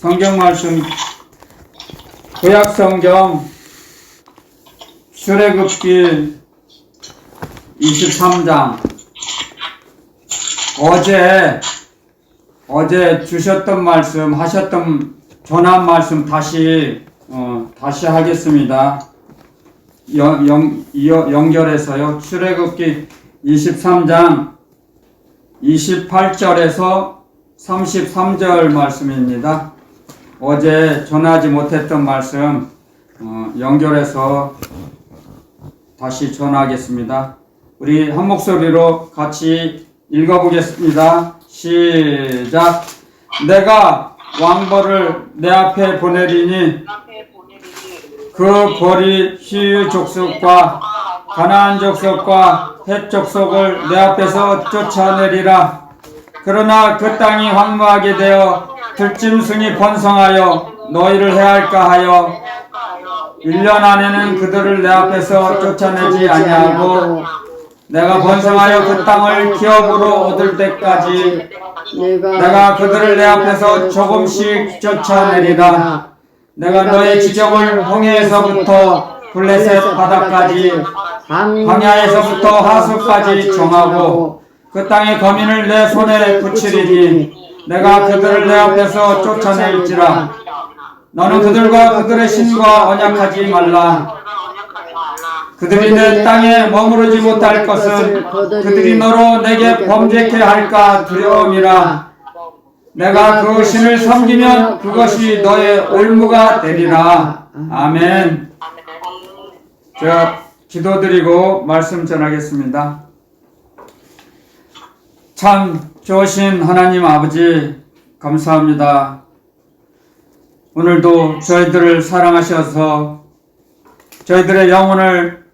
성경 말씀 구약 성경 출애굽기 23장 어제 주셨던 말씀 하셨던 전한 말씀 다시 하겠습니다. 연결해서요. 출애굽기 23장 28절에서 33절 말씀입니다. 어제 전하지 못했던 말씀 연결해서 다시 전하겠습니다. 우리 한 목소리로 같이 읽어보겠습니다. 시작. 내가 왕벌을 내 앞에 보내리니 그 벌이 히위 족속과 가나안 족속과 헷 족속을 내 앞에서 쫓아내리라. 그러나 그 땅이 황무하게 되어 들짐승이 번성하여 너희를 해할까 하여 1년 안에는 그들을 내 앞에서 쫓아내지 아니하고 내가 번성하여 그 땅을 기업으로 얻을 때까지 내가 그들을 내 앞에서 조금씩 쫓아내리라. 내가 너의 지경을 홍해에서부터 블레셋 바다까지 광야에서부터 하수까지 정하고 그 땅의 거민을 내 손에 붙이리니 내가 그들을 내 앞에서 쫓아낼지라. 너는 그들과 그들의 신과 언약하지 말라. 그들이 내 땅에 머무르지 못할 것은 그들이 너로 내게 범죄케 할까 두려움이라. 내가 그 신을 섬기면 그것이 너의 올무가 되리라. 아멘. 자, 기도드리고 말씀 전하겠습니다. 참 좋으신 하나님 아버지 감사합니다. 오늘도 저희들을 사랑하셔서 저희들의 영혼을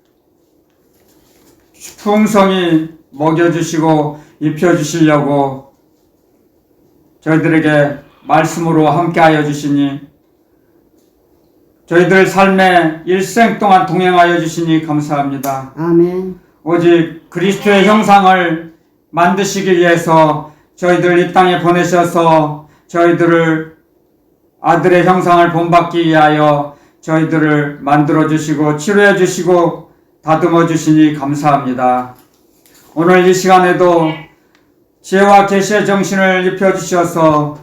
풍성히 먹여주시고 입혀주시려고 저희들에게 말씀으로 함께하여 주시니 저희들 삶의 일생 동안 동행하여 주시니 감사합니다. 아멘. 오직 그리스도의 형상을 만드시기 위해서 저희들 이 땅에 보내셔서 저희들을 아들의 형상을 본받기 위하여 저희들을 만들어 주시고 치료해 주시고 다듬어 주시니 감사합니다. 오늘 이 시간에도 지혜와 계시의 정신을 입혀 주셔서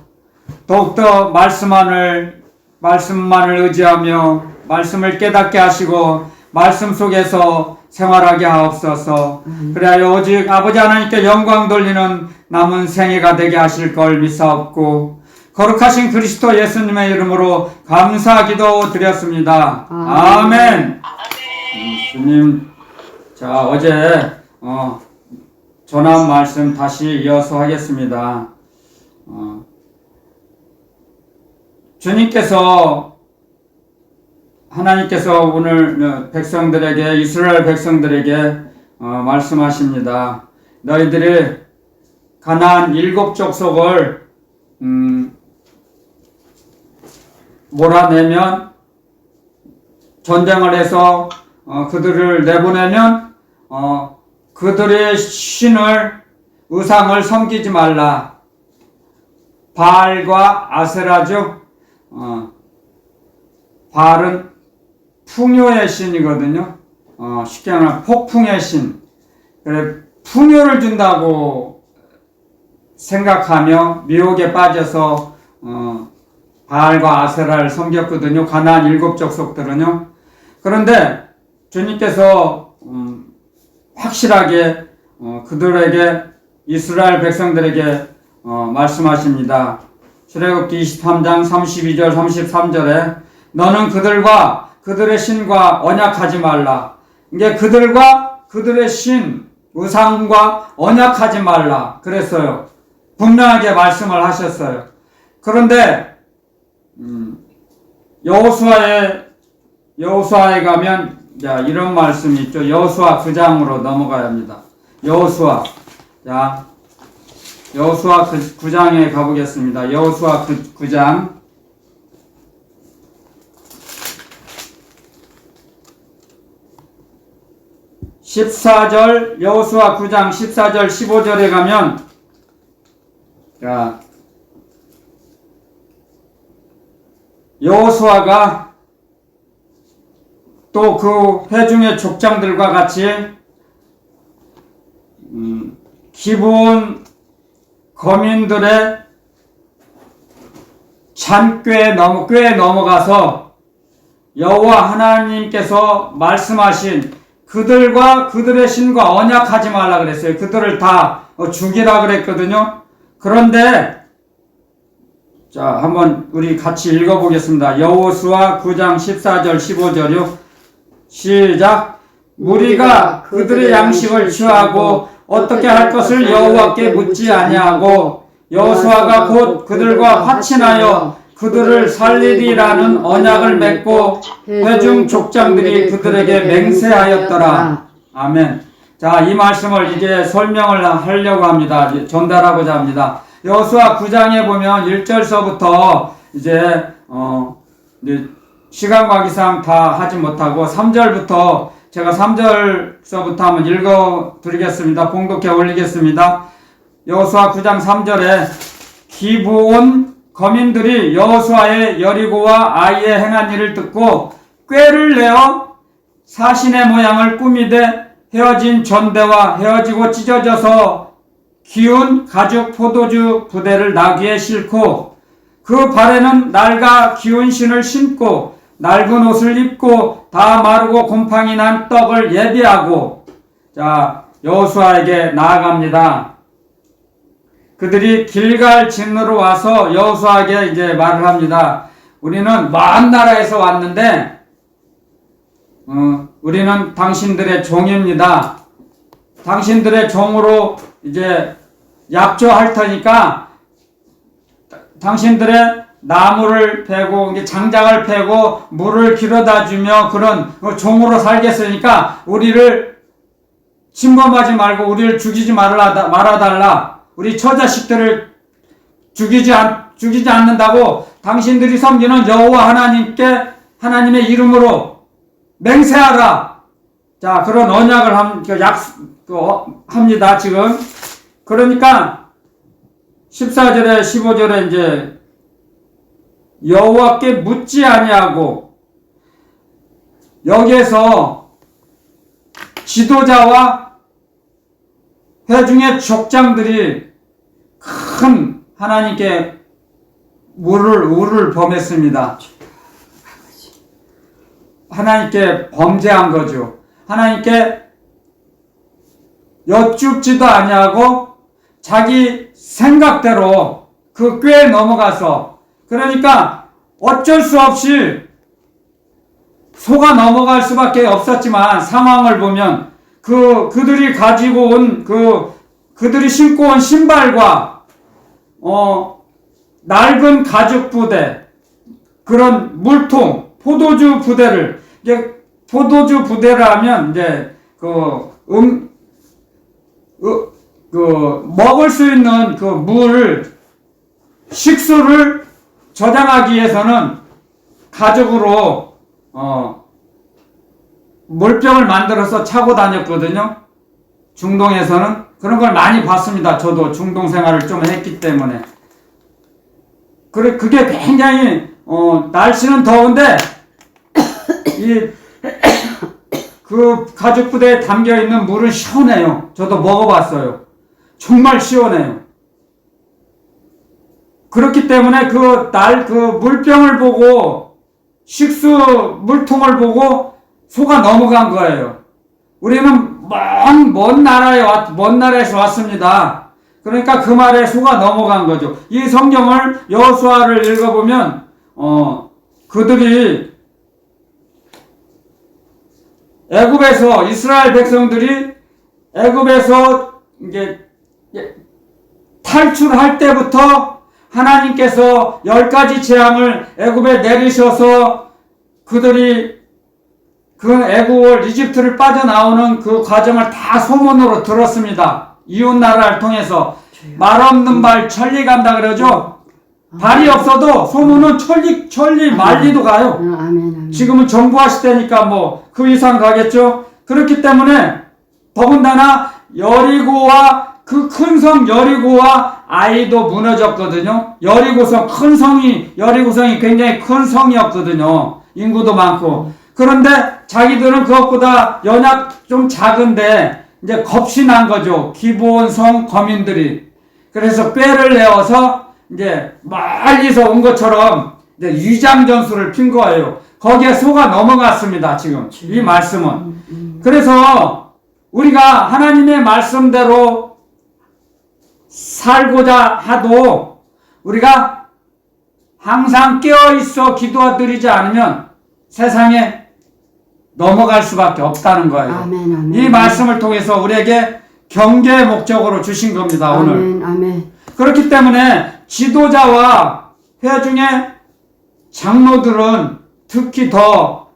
더욱더 말씀만을 의지하며 말씀을 깨닫게 하시고 말씀 속에서 생활하게 하옵소서. 그래야 오직 아버지 하나님께 영광 돌리는 남은 생애가 되게 하실 걸 믿사옵고 거룩하신 그리스도 예수님의 이름으로 감사 기도 드렸습니다. 아멘. 주님, 자 어제 전한 말씀 다시 이어서 하겠습니다. 하나님께서 오늘 백성들에게, 이스라엘 백성들에게 말씀하십니다. 너희들이 가나안 7족속을 몰아내면, 전쟁을 해서 그들을 내보내면 그들의 신을, 우상을 섬기지 말라. 바알과 아세라죠. 바알은 풍요의 신이거든요. 쉽게 말하면 폭풍의 신. 그래, 풍요를 준다고 생각하며 미혹에 빠져서 바알과 아세라를 섬겼거든요. 가나안 7족속들은요. 그런데 주님께서 확실하게 그들에게, 이스라엘 백성들에게 말씀하십니다. 출애굽기 23장 32절 33절에 너는 그들과 그들의 신과 언약하지 말라. 이게 그들과 그들의 신, 우상과 언약하지 말라 그랬어요. 분명하게 말씀을 하셨어요. 그런데 여호수아에 가면 이런 말씀이 있죠. 여호수아 9장으로 넘어가야 합니다. 여호수아 9장에 가보겠습니다. 여호수아 9장 14절, 여호수아 9장 14절 15절에 가면 여호수아가 또 그 회중의 족장들과 같이 기브온 거민들의 잔꾀에 넘어가서 여호와 하나님께서 말씀하신 그들과 그들의 신과 언약하지 말라 그랬어요. 그들을 다 죽이라 그랬거든요. 그런데 자, 한번 우리 같이 읽어보겠습니다. 여호수아 9장 14절 15절이요. 시작. 무리가 그들의 양식을 취하고 어떻게 할 것을 여호와께 묻지 아니하고 여호수아가 곧 그들과 화친하여 그들을 살리리라는 언약을 맺고 회중 족장들이 그들에게 맹세하였더라. 아멘. 자, 이 말씀을 이제 설명을 하려고 합니다. 전달하고자 합니다. 여호수아 9장에 보면 1절서부터 이제 시간 관계상 다 하지 못하고 3절부터 제가 3절서부터 한번 읽어 드리겠습니다. 봉독해 올리겠습니다. 여호수아 9장 3절에 기브온 거민들이 여호수아의 여리고와 아이의 행한 일을 듣고 꾀를 내어 사신의 모양을 꾸미되 헤어진 전대와 헤어지고 찢어져서 기운 가죽 포도주 부대를 나귀에 싣고 그 발에는 낡아 기운 신을 신고 낡은 옷을 입고 다 마르고 곰팡이 난 떡을 예비하고 자 여호수아에게 나아갑니다. 그들이 길갈 진으로 와서 여호수아에게 이제 말을 합니다. 우리는 먼 나라에서 왔는데 우리는 당신들의 종입니다. 당신들의 종으로 이제 약조할 테니까 당신들의 나무를 패고 장작을 패고 물을 길어다 주며 그런 종으로 살겠으니까 우리를 침범하지 말고 우리를 죽이지 말아달라. 우리 처자식들을 죽이지 않는다고 당신들이 섬기는 여호와 하나님의 이름으로 맹세하라. 자, 그런 언약을 합니다, 지금. 그러니까, 14절에 15절에 이제, 여호와께 묻지 아니하고, 여기에서 지도자와 회중의 족장들이 큰 하나님께 우를 범했습니다. 하나님께 범죄한 거죠. 하나님께 여쭙지도 아니하고 자기 생각대로 그 꾀에 넘어가서 그러니까 어쩔 수 없이 속아 넘어갈 수밖에 없었지만 상황을 보면 그들이 가지고 온 그들이 신고 온 신발과 낡은 가죽 부대 그런 물통 포도주 부대를 이제 포도주 부대라면 이제 먹을 수 있는 그 식수를 저장하기 위해서는 가죽으로 물병을 만들어서 차고 다녔거든요. 중동에서는 그런 걸 많이 봤습니다. 저도 중동 생활을 좀 했기 때문에. 그게 굉장히 날씨는 더운데 그 가죽 부대에 담겨 있는 물은 시원해요. 저도 먹어봤어요. 정말 시원해요. 그렇기 때문에 그 물병을 보고 식수 물통을 보고 속아 넘어간 거예요. 우리는 먼 나라에서 왔습니다. 그러니까 그 말에 속아 넘어간 거죠. 이 성경을 여호수아를 읽어보면 그들이 애굽에서 이스라엘 백성들이 애굽에서 이제 탈출할 때부터 하나님께서 10가지 재앙을 애굽에 내리셔서 그들이 그 애굽을 이집트를 빠져나오는 그 과정을 다 소문으로 들었습니다. 이웃 나라를 통해서 말 없는 발 천리 간다 그러죠. 발이 없어도 소문은 천리 만리도 가요. 지금은 정부화 시대니까 그 이상 가겠죠. 그렇기 때문에 더군다나 여리고와 그 큰 성 여리고와 아이도 무너졌거든요. 여리고성이 굉장히 큰 성이었거든요. 인구도 많고. 그런데 자기들은 그것보다 연약 좀 작은데 이제 겁이 난 거죠. 기브온 성 거민들이. 그래서 꾀를 내어서 이제 멀리서 온 것처럼 이제 위장 전술을 핀 거예요. 거기에 속아 넘어갔습니다. 지금 이 말씀은. 그래서 우리가 하나님의 말씀대로 살고자 하도 우리가 항상 깨어있어 기도드리지 않으면 세상에 넘어갈 수밖에 없다는 거예요. 아멘, 아멘. 이 말씀을 통해서 우리에게 경계의 목적으로 주신 겁니다. 오늘. 아멘, 아멘. 그렇기 때문에 지도자와 회중의 장로들은 특히 더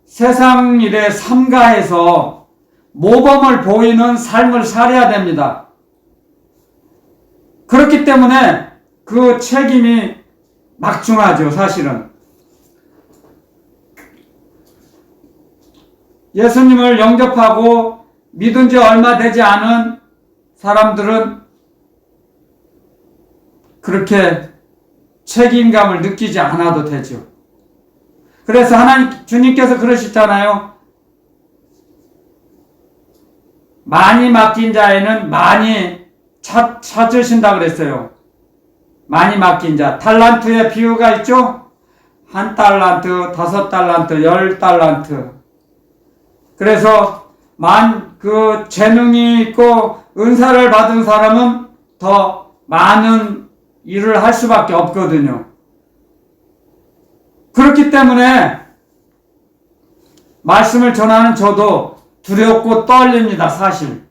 세상 일에 삼가해서 모범을 보이는 삶을 살아야 됩니다. 그렇기 때문에 그 책임이 막중하죠, 사실은. 예수님을 영접하고 믿은 지 얼마 되지 않은 사람들은 그렇게 책임감을 느끼지 않아도 되죠. 그래서 주님께서 그러시잖아요. 많이 맡긴 자에는 많이 찾으신다 그랬어요. 많이 맡긴 자. 달란트의 비유가 있죠? 1달란트, 5달란트, 10달란트. 그래서 그 재능이 있고 은사를 받은 사람은 더 많은 일을 할 수밖에 없거든요. 그렇기 때문에 말씀을 전하는 저도 두렵고 떨립니다, 사실.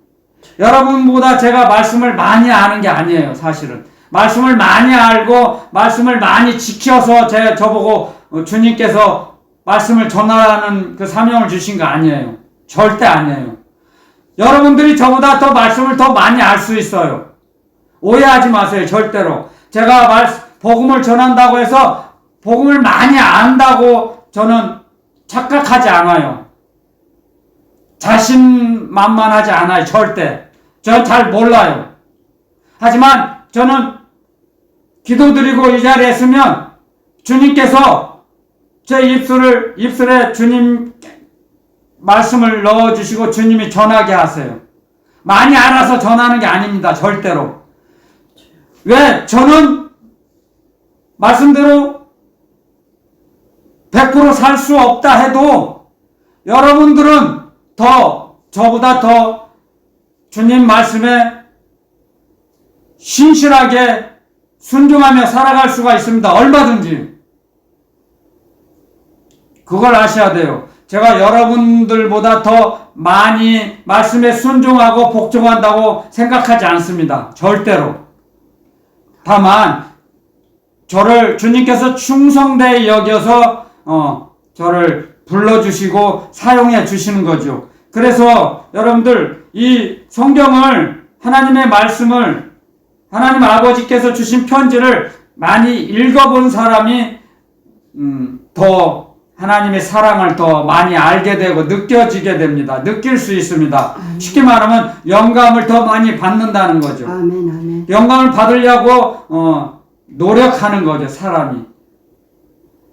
여러분보다 제가 말씀을 많이 아는 게 아니에요, 사실은. 말씀을 많이 알고 말씀을 많이 지켜서 저보고 주님께서 말씀을 전하라는 그 사명을 주신 거 아니에요. 절대 아니에요. 여러분들이 저보다 더 말씀을 더 많이 알 수 있어요. 오해하지 마세요, 절대로. 제가 복음을 전한다고 해서 복음을 많이 안다고 저는 착각하지 않아요. 자신만만하지 않아요, 절대. 저는 잘 몰라요. 하지만 저는 기도드리고 이 자리에 있으면 주님께서 제 입술에 주님 말씀을 넣어주시고 주님이 전하게 하세요. 많이 알아서 전하는 게 아닙니다, 절대로. 왜? 저는 말씀대로 100% 살 수 없다 해도 여러분들은 저보다 더 주님 말씀에 신실하게 순종하며 살아갈 수가 있습니다. 얼마든지. 그걸 아셔야 돼요. 제가 여러분들보다 더 많이 말씀에 순종하고 복종한다고 생각하지 않습니다. 절대로. 다만 저를 주님께서 충성되이 여겨서 저를 불러주시고 사용해 주시는 거죠. 그래서 여러분들 이 성경을 하나님의 말씀을 하나님 아버지께서 주신 편지를 많이 읽어본 사람이 더 하나님의 사랑을 더 많이 알게 되고 느껴지게 됩니다. 느낄 수 있습니다. 쉽게 말하면 영감을 더 많이 받는다는 거죠. 아멘, 아멘. 영감을 받으려고 노력하는 거죠, 사람이.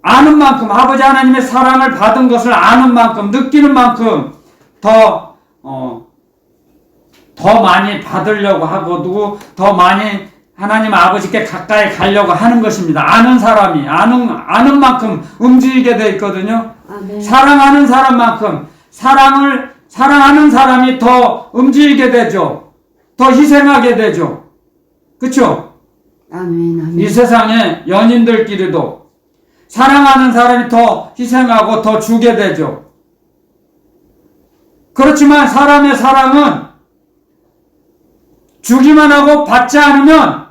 아는 만큼, 아버지 하나님의 사랑을 받은 것을 아는 만큼, 느끼는 만큼 더 많이 받으려고 하고, 더 많이 하나님 아버지께 가까이 가려고 하는 것입니다. 아는 사람이, 아는 만큼 움직이게 되어 있거든요. 아멘. 사랑하는 사람만큼, 사랑하는 사람이 더 움직이게 되죠. 더 희생하게 되죠. 그쵸? 아멘, 아멘. 이 세상의 연인들끼리도 사랑하는 사람이 더 희생하고 더 주게 되죠. 그렇지만 사람의 사랑은 주기만 하고 받지 않으면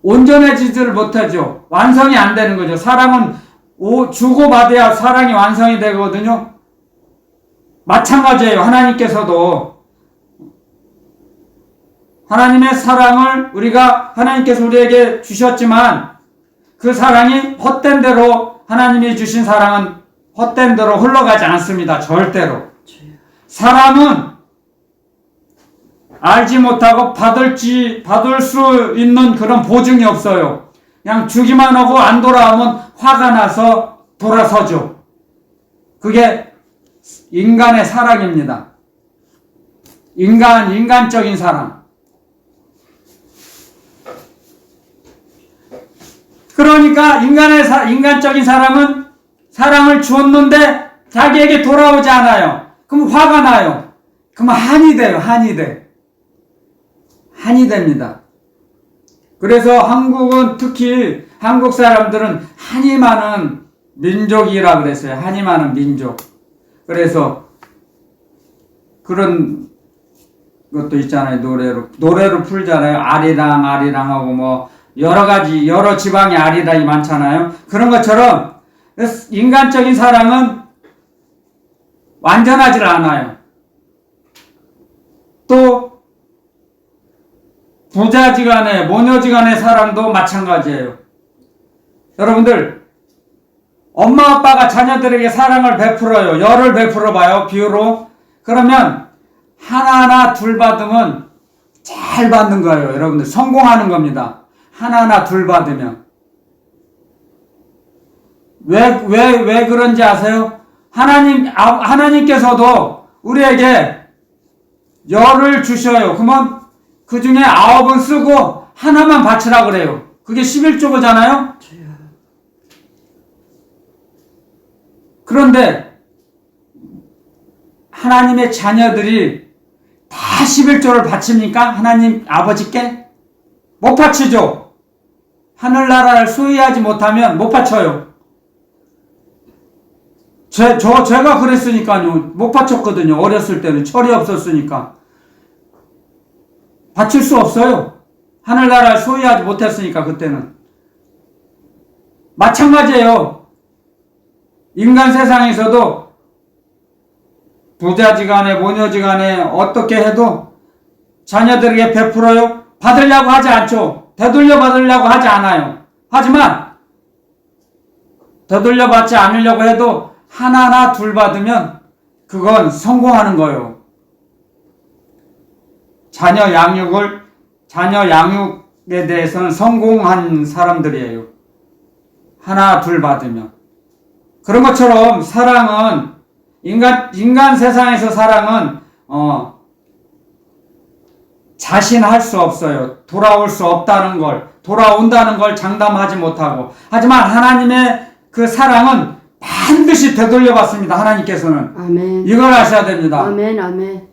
온전해지지를 못하죠. 완성이 안 되는 거죠. 사랑은 주고받아야 사랑이 완성이 되거든요. 마찬가지예요. 하나님께서도 하나님의 사랑을 하나님께서 우리에게 주셨지만 그 사랑이 헛된 대로 하나님이 주신 사랑은 헛된 대로 흘러가지 않습니다. 절대로. 사람은 알지 못하고 받을 수 있는 그런 보증이 없어요. 그냥 주기만 하고 안 돌아오면 화가 나서 돌아서죠. 그게 인간의 사랑입니다. 인간적인 사랑. 그러니까 인간적인 사람은 사랑을 주었는데 자기에게 돌아오지 않아요. 그럼 화가 나요. 그럼 한이 돼요. 한이 됩니다. 그래서 한국은 특히 한국 사람들은 한이 많은 민족이라 그랬어요. 한이 많은 민족. 그래서 그런 것도 있잖아요. 노래로 풀잖아요. 아리랑 하고 뭐 여러 지방의 아리랑이 많잖아요. 그런 것처럼 인간적인 사랑은 완전하지 않아요. 또 부자지간의 모녀지간의 사랑도 마찬가지예요. 여러분들 엄마 아빠가 자녀들에게 사랑을 베풀어요. 열을 베풀어 봐요. 비유로. 그러면 하나하나 둘 받으면 잘 받는 거예요. 여러분들 성공하는 겁니다. 하나하나 둘 받으면. 왜 그런지 아세요? 하나님께서도 우리에게 열을 주셔요. 그러면 그 중에 9은 쓰고 하나만 바치라 그래요. 그게 11조잖아요? 그런데 하나님의 자녀들이 다 11조를 바칩니까? 하나님 아버지께? 못 바치죠. 하늘나라를 소유하지 못하면 못 바쳐요. 제가 그랬으니까요. 못 바쳤거든요. 어렸을 때는 철이 없었으니까. 바칠 수 없어요. 하늘나라를 소유하지 못했으니까 그때는. 마찬가지예요. 인간 세상에서도 부자지간에 모녀지간에 어떻게 해도 자녀들에게 베풀어요? 받으려고 하지 않죠. 되돌려 받으려고 하지 않아요. 하지만 되돌려 받지 않으려고 해도 하나나 둘 받으면 그건 성공하는 거예요. 자녀 양육에 대해서는 성공한 사람들이에요. 하나 둘 받으면. 그런 것처럼 사랑은 인간 세상에서 사랑은 자신할 수 없어요. 돌아올 수 없다는 걸, 돌아온다는 걸 장담하지 못하고. 하지만 하나님의 그 사랑은 반드시 되돌려 받습니다. 하나님께서는. 아멘. 이걸 아셔야 됩니다. 아멘.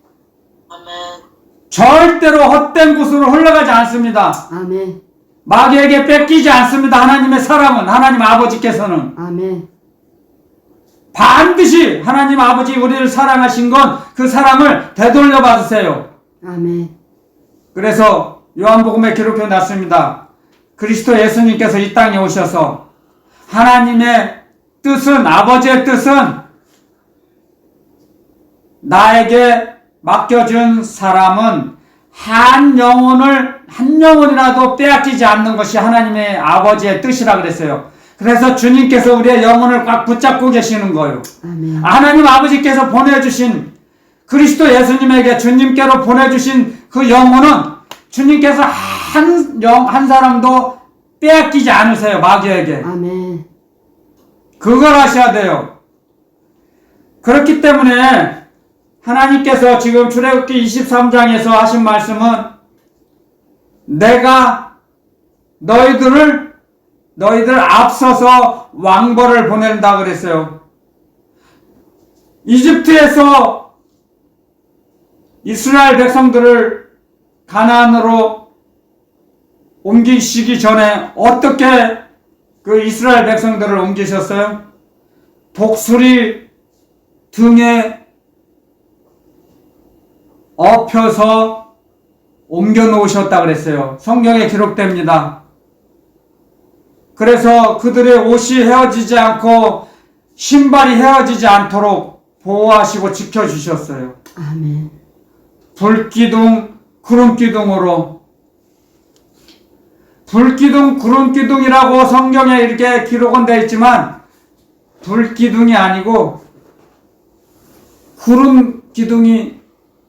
절대로 헛된 곳으로 흘러가지 않습니다. 아멘. 마귀에게 뺏기지 않습니다. 하나님의 사랑은, 하나님 아버지께서는. 아멘. 반드시 하나님 아버지 우리를 사랑하신 건 그 사랑을 되돌려 받으세요. 아멘. 그래서 요한복음에 기록해 놨습니다. 그리스도 예수님께서 이 땅에 오셔서 하나님의 뜻은, 아버지의 뜻은 나에게 맡겨준 사람은 한 영혼이라도 빼앗기지 않는 것이 하나님의 아버지의 뜻이라 그랬어요. 그래서 주님께서 우리의 영혼을 꽉 붙잡고 계시는 거예요. 아멘. 하나님 아버지께서 보내주신 그리스도 예수님에게 주님께로 보내주신 그 영혼은 주님께서 한 사람도 빼앗기지 않으세요. 마귀에게. 아멘. 그걸 하셔야 돼요. 그렇기 때문에 하나님께서 지금 출애굽기 23장에서 하신 말씀은 내가 너희들 앞서서 왕벌을 보낸다 그랬어요. 이집트에서 이스라엘 백성들을 가나안으로 옮기시기 전에 어떻게 그 이스라엘 백성들을 옮기셨어요? 독수리 등에 엎혀서 옮겨 놓으셨다 그랬어요. 성경에 기록됩니다. 그래서 그들의 옷이 헤어지지 않고 신발이 헤어지지 않도록 보호하시고 지켜주셨어요. 아멘. 불기둥, 구름기둥으로. 불기둥, 구름기둥이라고 성경에 이렇게 기록은 되어 있지만 불기둥이 아니고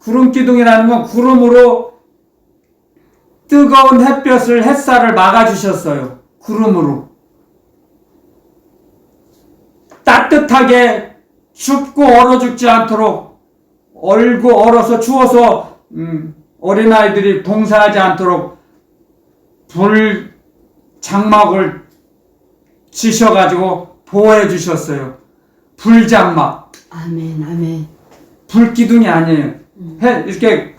구름기둥이라는 건 구름으로 뜨거운 햇살을 막아주셨어요. 구름으로. 따뜻하게 춥고 얼어 죽지 않도록, 얼어서 추워서 어린아이들이 봉사하지 않도록 불 장막을 치셔가지고 보호해 주셨어요. 불장막. 아멘. 아멘. 불기둥이 아니에요. 이렇게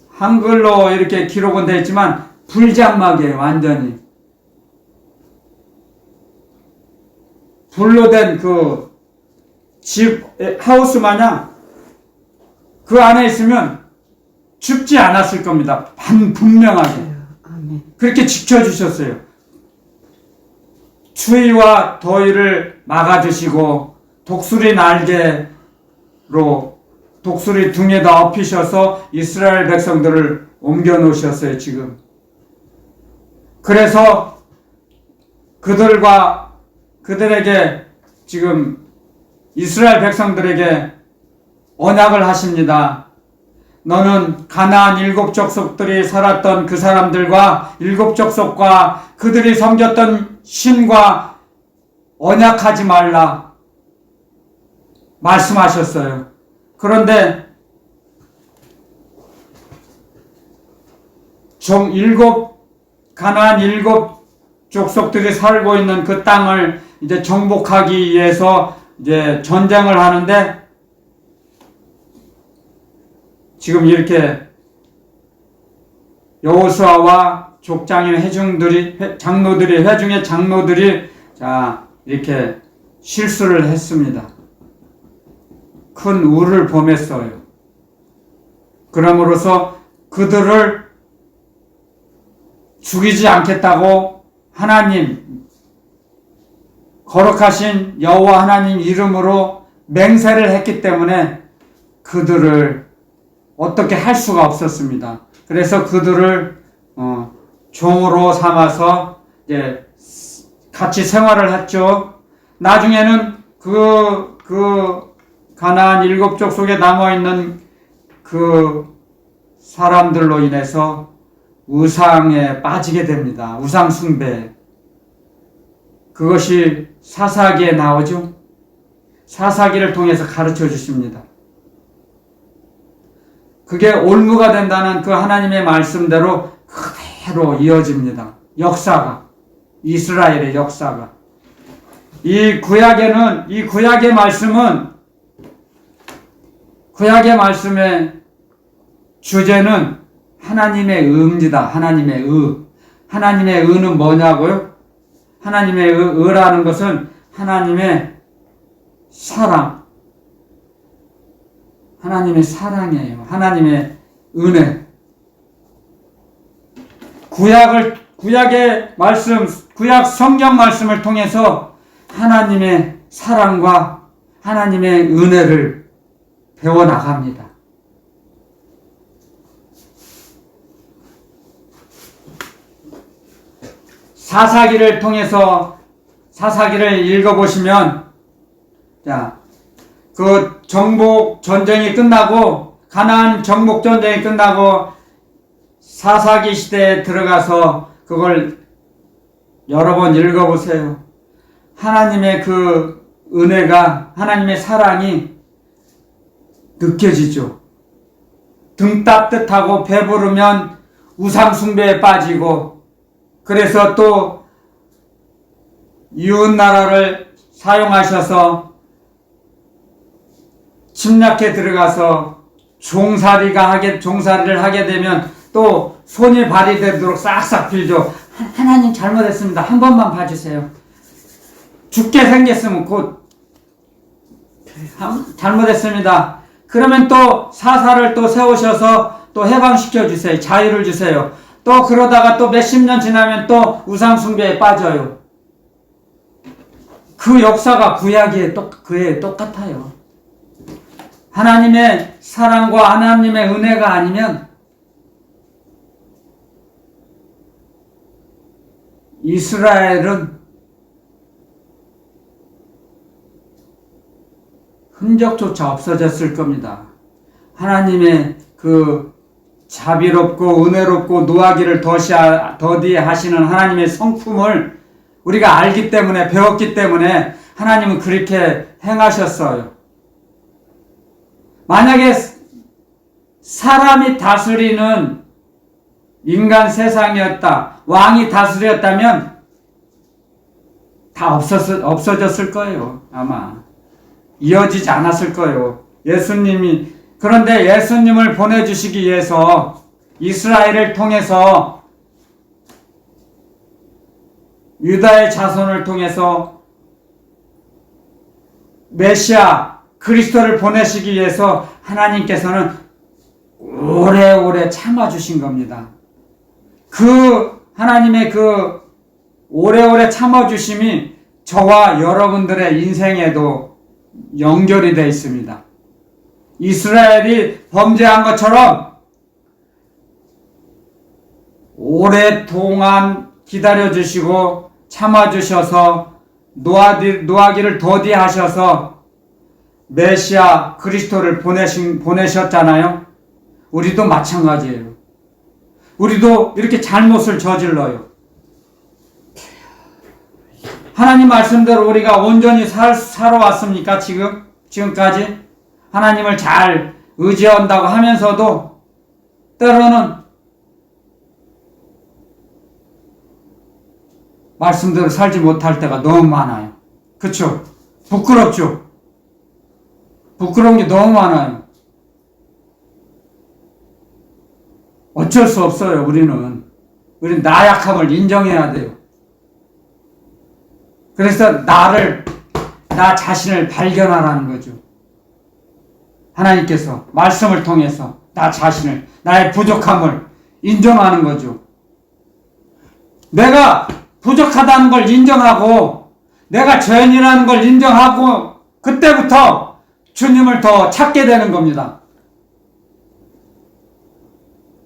한글로 이렇게 기록은 되어 있지만 불장막이에요. 완전히 불로 된 그 집 하우스 마냥 그 안에 있으면 춥지 않았을 겁니다. 분명하게 아멘. 그렇게 지켜주셨어요. 추위와 더위를 막아주시고 독수리 날개로 독수리 등에다 엎으셔서 이스라엘 백성들을 옮겨 놓으셨어요. 지금 그래서 그들에게 지금 이스라엘 백성들에게 언약을 하십니다. 너는 가나안 7족속들이 살았던 그 사람들과 7족속과 그들이 섬겼던 신과 언약하지 말라 말씀하셨어요. 그런데 가나안 7족속들이 살고 있는 그 땅을 이제 정복하기 위해서 이제 전쟁을 하는데 지금 이렇게 여호수아와 족장의 회중의 장로들이 자 이렇게 실수를 했습니다. 큰 우를 범했어요. 그럼으로써 그들을 죽이지 않겠다고 하나님 거룩하신 여호와 하나님 이름으로 맹세를 했기 때문에 그들을 어떻게 할 수가 없었습니다. 그래서 그들을 종으로 삼아서 이제 같이 생활을 했죠. 나중에는 그 가나안 7족 속에 남아있는 그 사람들로 인해서 우상에 빠지게 됩니다. 우상 숭배. 그것이 사사기에 나오죠. 사사기를 통해서 가르쳐 주십니다. 그게 올무가 된다는 그 하나님의 말씀대로 그대로 이어집니다. 역사가. 이스라엘의 역사가. 이 구약의 말씀의 주제는 하나님의 의입니다. 하나님의 의. 하나님의 의는 뭐냐고요? 하나님의 의라는 것은 하나님의 사랑. 하나님의 사랑이에요. 하나님의 은혜. 구약의 말씀, 구약 성경 말씀을 통해서 하나님의 사랑과 하나님의 은혜를 배워나갑니다. 사사기를 통해서 사사기를 읽어보시면 자, 그 정복 전쟁이 끝나고 가나안 정복 전쟁이 끝나고 사사기 시대에 들어가서 그걸 여러 번 읽어보세요. 하나님의 그 은혜가 하나님의 사랑이 느껴지죠. 등 따뜻하고 배부르면 우상 숭배에 빠지고 그래서 또 이웃 나라를 사용하셔서 침략해 들어가서 종살이를 하게 되면 또 손이 발이 되도록 싹싹 빌죠. 하나님 잘못했습니다. 한 번만 봐주세요. 죽게 생겼으면 곧 잘못했습니다. 그러면 또 사사를 또 세우셔서 또 해방시켜 주세요. 자유를 주세요. 또 그러다가 또 몇십 년 지나면 또 우상 숭배에 빠져요. 그 역사가 그에 똑같아요. 하나님의 사랑과 하나님의 은혜가 아니면 이스라엘은 흔적조차 없어졌을 겁니다. 하나님의 그 자비롭고 은혜롭고 노하기를 더디하시는 하나님의 성품을 우리가 알기 때문에, 배웠기 때문에 하나님은 그렇게 행하셨어요. 만약에 사람이 다스리는 인간 세상이었다, 왕이 다스렸다면 다 없어졌을 거예요. 아마 이어지지 않았을 거예요. 그런데 예수님을 보내주시기 위해서 이스라엘을 통해서, 유다의 자손을 통해서 메시아 그리스도를 보내시기 위해서 하나님께서는 오래오래 참아주신 겁니다. 그 하나님의 그 오래오래 참아주심이 저와 여러분들의 인생에도 연결이 되어 있습니다. 이스라엘이 범죄한 것처럼 오랫동안 기다려주시고 참아주셔서 노하기를 더디하셔서 메시아 그리스도를 보내셨잖아요. 우리도 마찬가지예요. 우리도 이렇게 잘못을 저질러요. 하나님 말씀대로 우리가 온전히 살아왔습니까? 지금까지? 하나님을 잘 의지한다고 하면서도 때로는 말씀대로 살지 못할 때가 너무 많아요. 그쵸? 부끄럽죠? 부끄러운 게 너무 많아요. 어쩔 수 없어요, 우리는 나약함을 인정해야 돼요. 그래서 나 자신을 발견하라는 거죠. 하나님께서 말씀을 통해서 나 자신을, 나의 부족함을 인정하는 거죠. 내가 부족하다는 걸 인정하고, 내가 죄인이라는 걸 인정하고, 그때부터 주님을 더 찾게 되는 겁니다.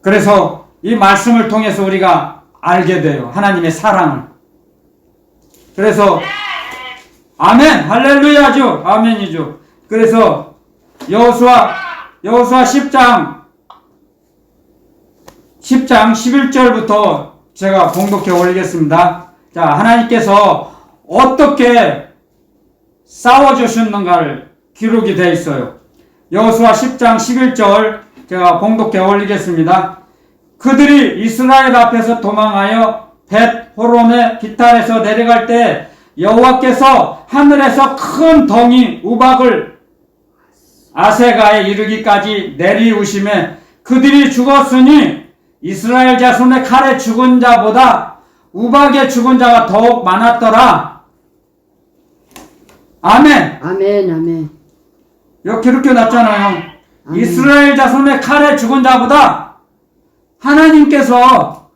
그래서 이 말씀을 통해서 우리가 알게 돼요. 하나님의 사랑을. 그래서 아멘, 할렐루야죠. 아멘이죠. 그래서 여호수아 10장 11절부터 제가 봉독해 올리겠습니다. 자, 하나님께서 어떻게 싸워주셨는가를 기록이 되어 있어요. 여호수아 10장 11절 제가 봉독해 올리겠습니다. 그들이 이스라엘 앞에서 도망하여 벳 호론의 기탈에서 내려갈 때 여호와께서 하늘에서 큰 덩이 우박을 아세가에 이르기까지 내리우심에 그들이 죽었으니 이스라엘 자손의 칼에 죽은 자보다 우박에 죽은 자가 더욱 많았더라. 아멘. 아멘, 아멘. 이렇게 났잖아요. 아멘. 이스라엘 자손의 칼에 죽은 자보다 하나님께서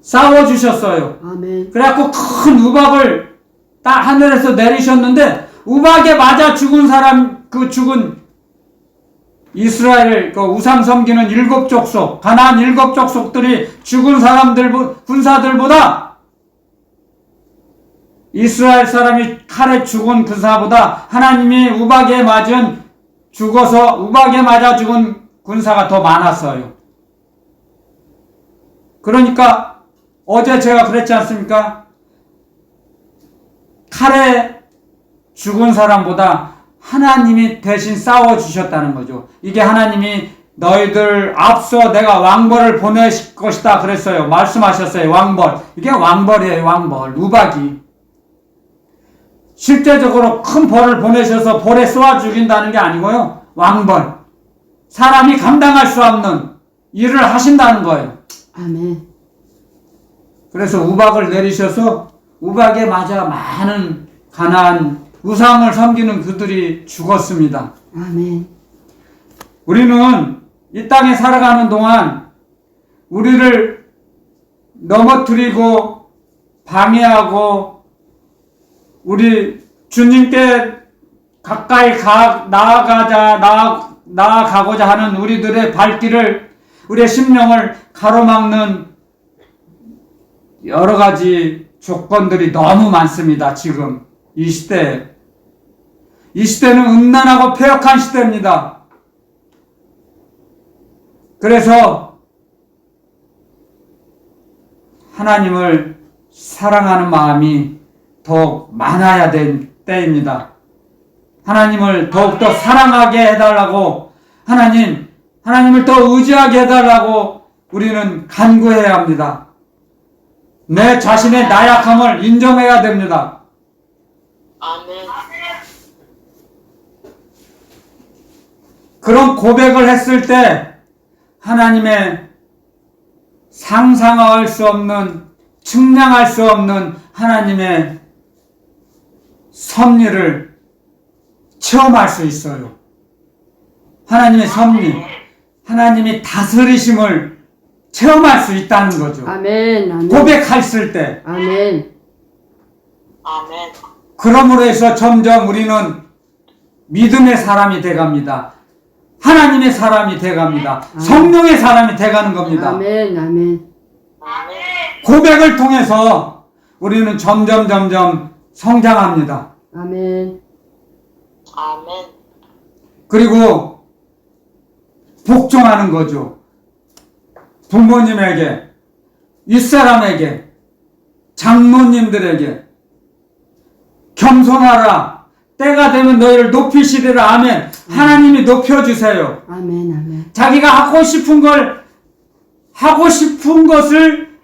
싸워주셨어요. 아멘. 그래갖고 큰 우박을 딱 하늘에서 내리셨는데, 우박에 맞아 죽은 사람, 죽은 이스라엘 우상 섬기는 7족속, 가나안 7족속들이 죽은 군사들보다 이스라엘 사람이 칼에 죽은 군사보다 하나님이 우박에 맞아 죽은 군사가 더 많았어요. 그러니까 어제 제가 그랬지 않습니까? 칼에 죽은 사람보다 하나님이 대신 싸워주셨다는 거죠. 이게 하나님이 너희들 앞서 내가 왕벌을 보낼 것이다 그랬어요. 말씀하셨어요. 왕벌. 이게 왕벌이에요. 왕벌. 우박이. 실제적으로 큰 벌을 보내셔서 벌에 쏘아 죽인다는 게 아니고요. 왕벌. 사람이 감당할 수 없는 일을 하신다는 거예요. 아멘. 그래서 우박을 내리셔서 우박에 맞아 많은 가나안 우상을 섬기는 그들이 죽었습니다. 아멘. 우리는 이 땅에 살아가는 동안 우리를 넘어뜨리고 방해하고 우리 주님께 가까이 나아가고자 하는 우리들의 발길을, 우리의 심령을 가로막는 여러 가지 조건들이 너무 많습니다. 지금 이 시대에. 이 시대는 음란하고 폐역한 시대입니다. 그래서 하나님을 사랑하는 마음이 더욱 많아야 될 때입니다. 하나님을 더욱더 사랑하게 해달라고, 하나님을 더 의지하게 해달라고 우리는 간구해야 합니다. 내 자신의 나약함을 인정해야 됩니다. 아멘. 그런 고백을 했을 때 하나님의 상상할 수 없는, 측량할 수 없는 하나님의 섭리를 체험할 수 있어요. 하나님의 섭리, 하나님의 다스리심을 체험할 수 있다는 거죠. 아멘. 아멘. 고백했을 때. 아멘. 아멘. 그러므로 해서 점점 우리는 믿음의 사람이 돼갑니다. 하나님의 사람이 돼갑니다. 성령의 사람이 돼가는 겁니다. 아멘. 아멘. 아멘. 고백을 통해서 우리는 점점 성장합니다. 아멘. 아멘. 그리고 복종하는 거죠. 부모님에게, 윗사람에게, 장로님들에게 겸손하라. 때가 되면 너희를 높이시리라. 아멘. 하나님이 높여주세요. 아멘. 아멘. 자기가 하고 싶은 것을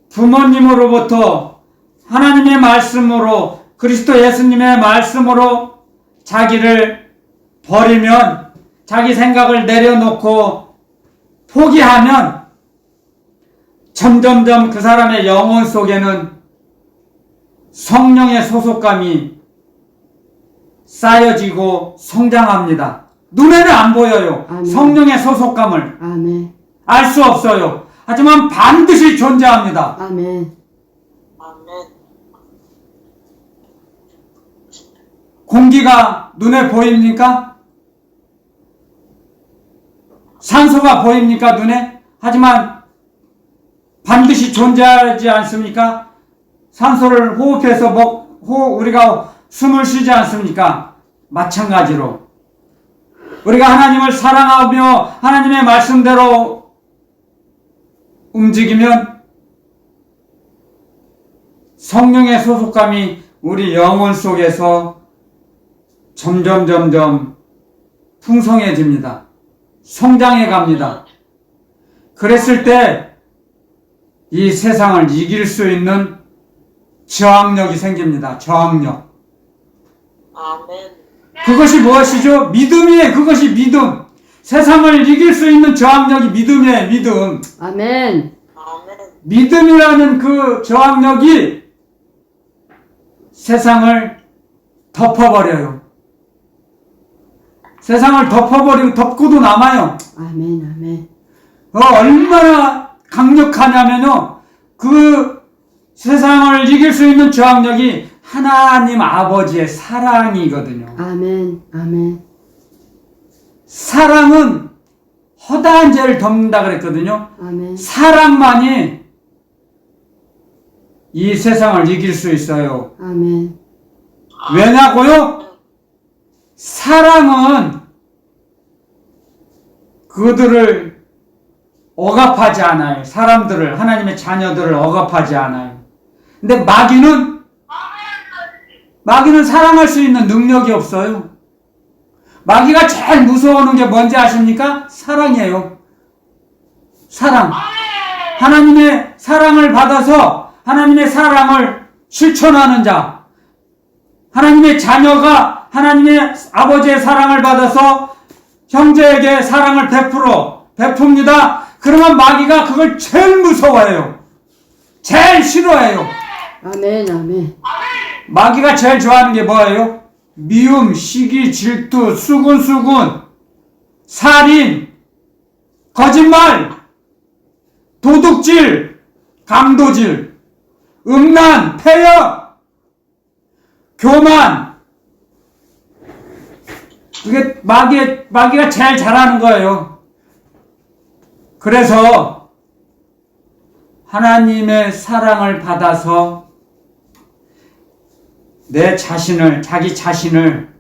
부모님으로부터 하나님의 말씀으로, 그리스도 예수님의 말씀으로 자기를 버리면, 자기 생각을 내려놓고 포기하면 점점점 그 사람의 영혼 속에는 성령의 소속감이 쌓여지고 성장합니다. 눈에는 안 보여요. 아멘. 성령의 소속감을 아멘. 알 수 없어요. 하지만 반드시 존재합니다. 아멘. 아멘. 공기가 눈에 보입니까? 산소가 보입니까? 눈에? 하지만 반드시 존재하지 않습니까? 산소를 호흡해서 우리가 숨을 쉬지 않습니까? 마찬가지로 우리가 하나님을 사랑하며 하나님의 말씀대로 움직이면 성령의 소속감이 우리 영혼 속에서 점점 풍성해집니다. 성장해 갑니다. 그랬을 때 이 세상을 이길 수 있는 저항력이 생깁니다. 저항력. 아멘. 그것이 무엇이죠? 믿음이에요. 그것이 믿음. 세상을 이길 수 있는 저항력이 믿음이에요. 믿음. 아멘. 아멘. 믿음이라는 그 저항력이 세상을 덮어버려요. 세상을 덮어버리고 덮고도 남아요. 아멘. 아멘. 얼마나 강력하냐면요. 그 세상을 이길 수 있는 저항력이 하나님 아버지의 사랑이거든요. 아멘. 아멘. 사랑은 허다한 죄를 덮는다 그랬거든요. 아멘. 사랑만이 이 세상을 이길 수 있어요. 아멘. 왜냐고요? 사랑은 그들을 억압하지 않아요. 사람들을, 하나님의 자녀들을 억압하지 않아요. 근데 마귀는 사랑할 수 있는 능력이 없어요. 마귀가 제일 무서워하는 게 뭔지 아십니까? 사랑이에요. 사랑. 하나님의 사랑을 받아서 하나님의 사랑을 실천하는 자. 하나님의 자녀가 하나님의 아버지의 사랑을 받아서 형제에게 사랑을 베풉니다. 그러면 마귀가 그걸 제일 무서워해요. 제일 싫어해요. 아멘. 아멘. 마귀가 제일 좋아하는 게 뭐예요? 미움, 시기, 질투, 수군수군, 살인, 거짓말, 도둑질, 강도질, 음란, 폐역, 교만. 그게 마귀가 제일 잘하는 거예요. 그래서 하나님의 사랑을 받아서 자기 자신을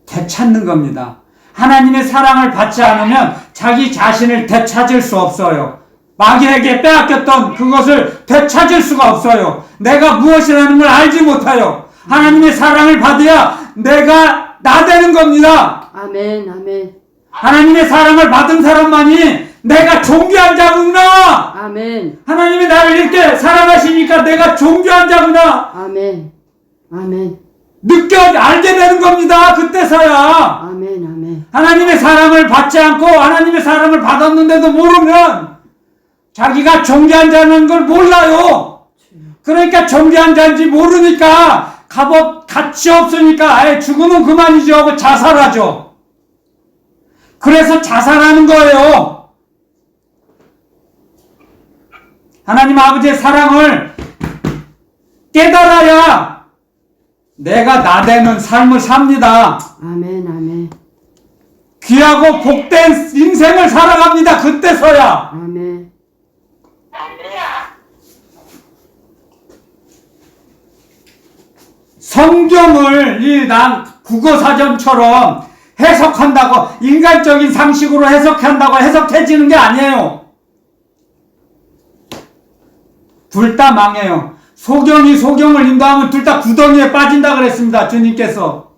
되찾는 겁니다. 하나님의 사랑을 받지 않으면 자기 자신을 되찾을 수 없어요. 마귀에게 빼앗겼던 그것을 되찾을 수가 없어요. 내가 무엇이라는 걸 알지 못하여 하나님의 사랑을 받아야 내가 나 되는 겁니다. 아멘. 아멘. 하나님의 사랑을 받은 사람만이 내가 존귀한 자구나. 아멘. 하나님이 나를 이렇게 사랑하시니까 내가 존귀한 자구나. 아멘. 아멘. 알게 되는 겁니다. 그때서야. 아멘. 아멘. 하나님의 사랑을 받지 않고 하나님의 사랑을 받았는데도 모르면 자기가 존귀한 자는 걸 몰라요. 그러니까 존귀한 자인지 모르니까 값업 가치 없으니까 아예 죽으면 그만이죠 하고 자살하죠. 그래서 자살하는 거예요. 하나님 아버지의 사랑을 깨달아야 내가 나되는 삶을 삽니다. 아멘. 아멘. 귀하고 복된 인생을 살아갑니다. 그때서야. 아멘. 성경을 국어사전처럼 해석한다고 인간적인 상식으로 해석한다고 해석해지는 게 아니에요. 둘 다 망해요. 소경이 소경을 인도하면 둘 다 구덩이에 빠진다 그랬습니다. 주님께서.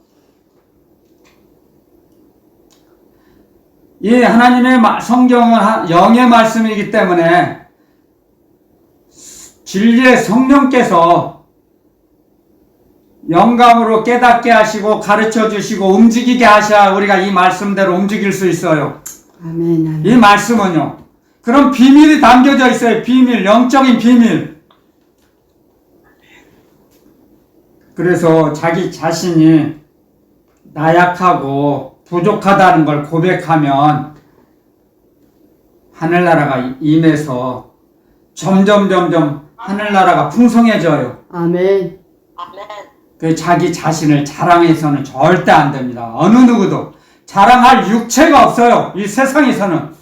이 하나님의 성경은 영의 말씀이기 때문에 진리의 성령께서 영감으로 깨닫게 하시고 가르쳐 주시고 움직이게 하셔야 우리가 이 말씀대로 움직일 수 있어요. 아멘. 아멘. 이 말씀은요. 그런 비밀이 담겨져 있어요. 비밀, 영적인 비밀. 그래서 자기 자신이 나약하고 부족하다는 걸 고백하면 하늘나라가 임해서 점점 하늘나라가 풍성해져요. 아멘. 아멘. 그 자기 자신을 자랑해서는 절대 안 됩니다. 어느 누구도 자랑할 육체가 없어요. 이 세상에서는.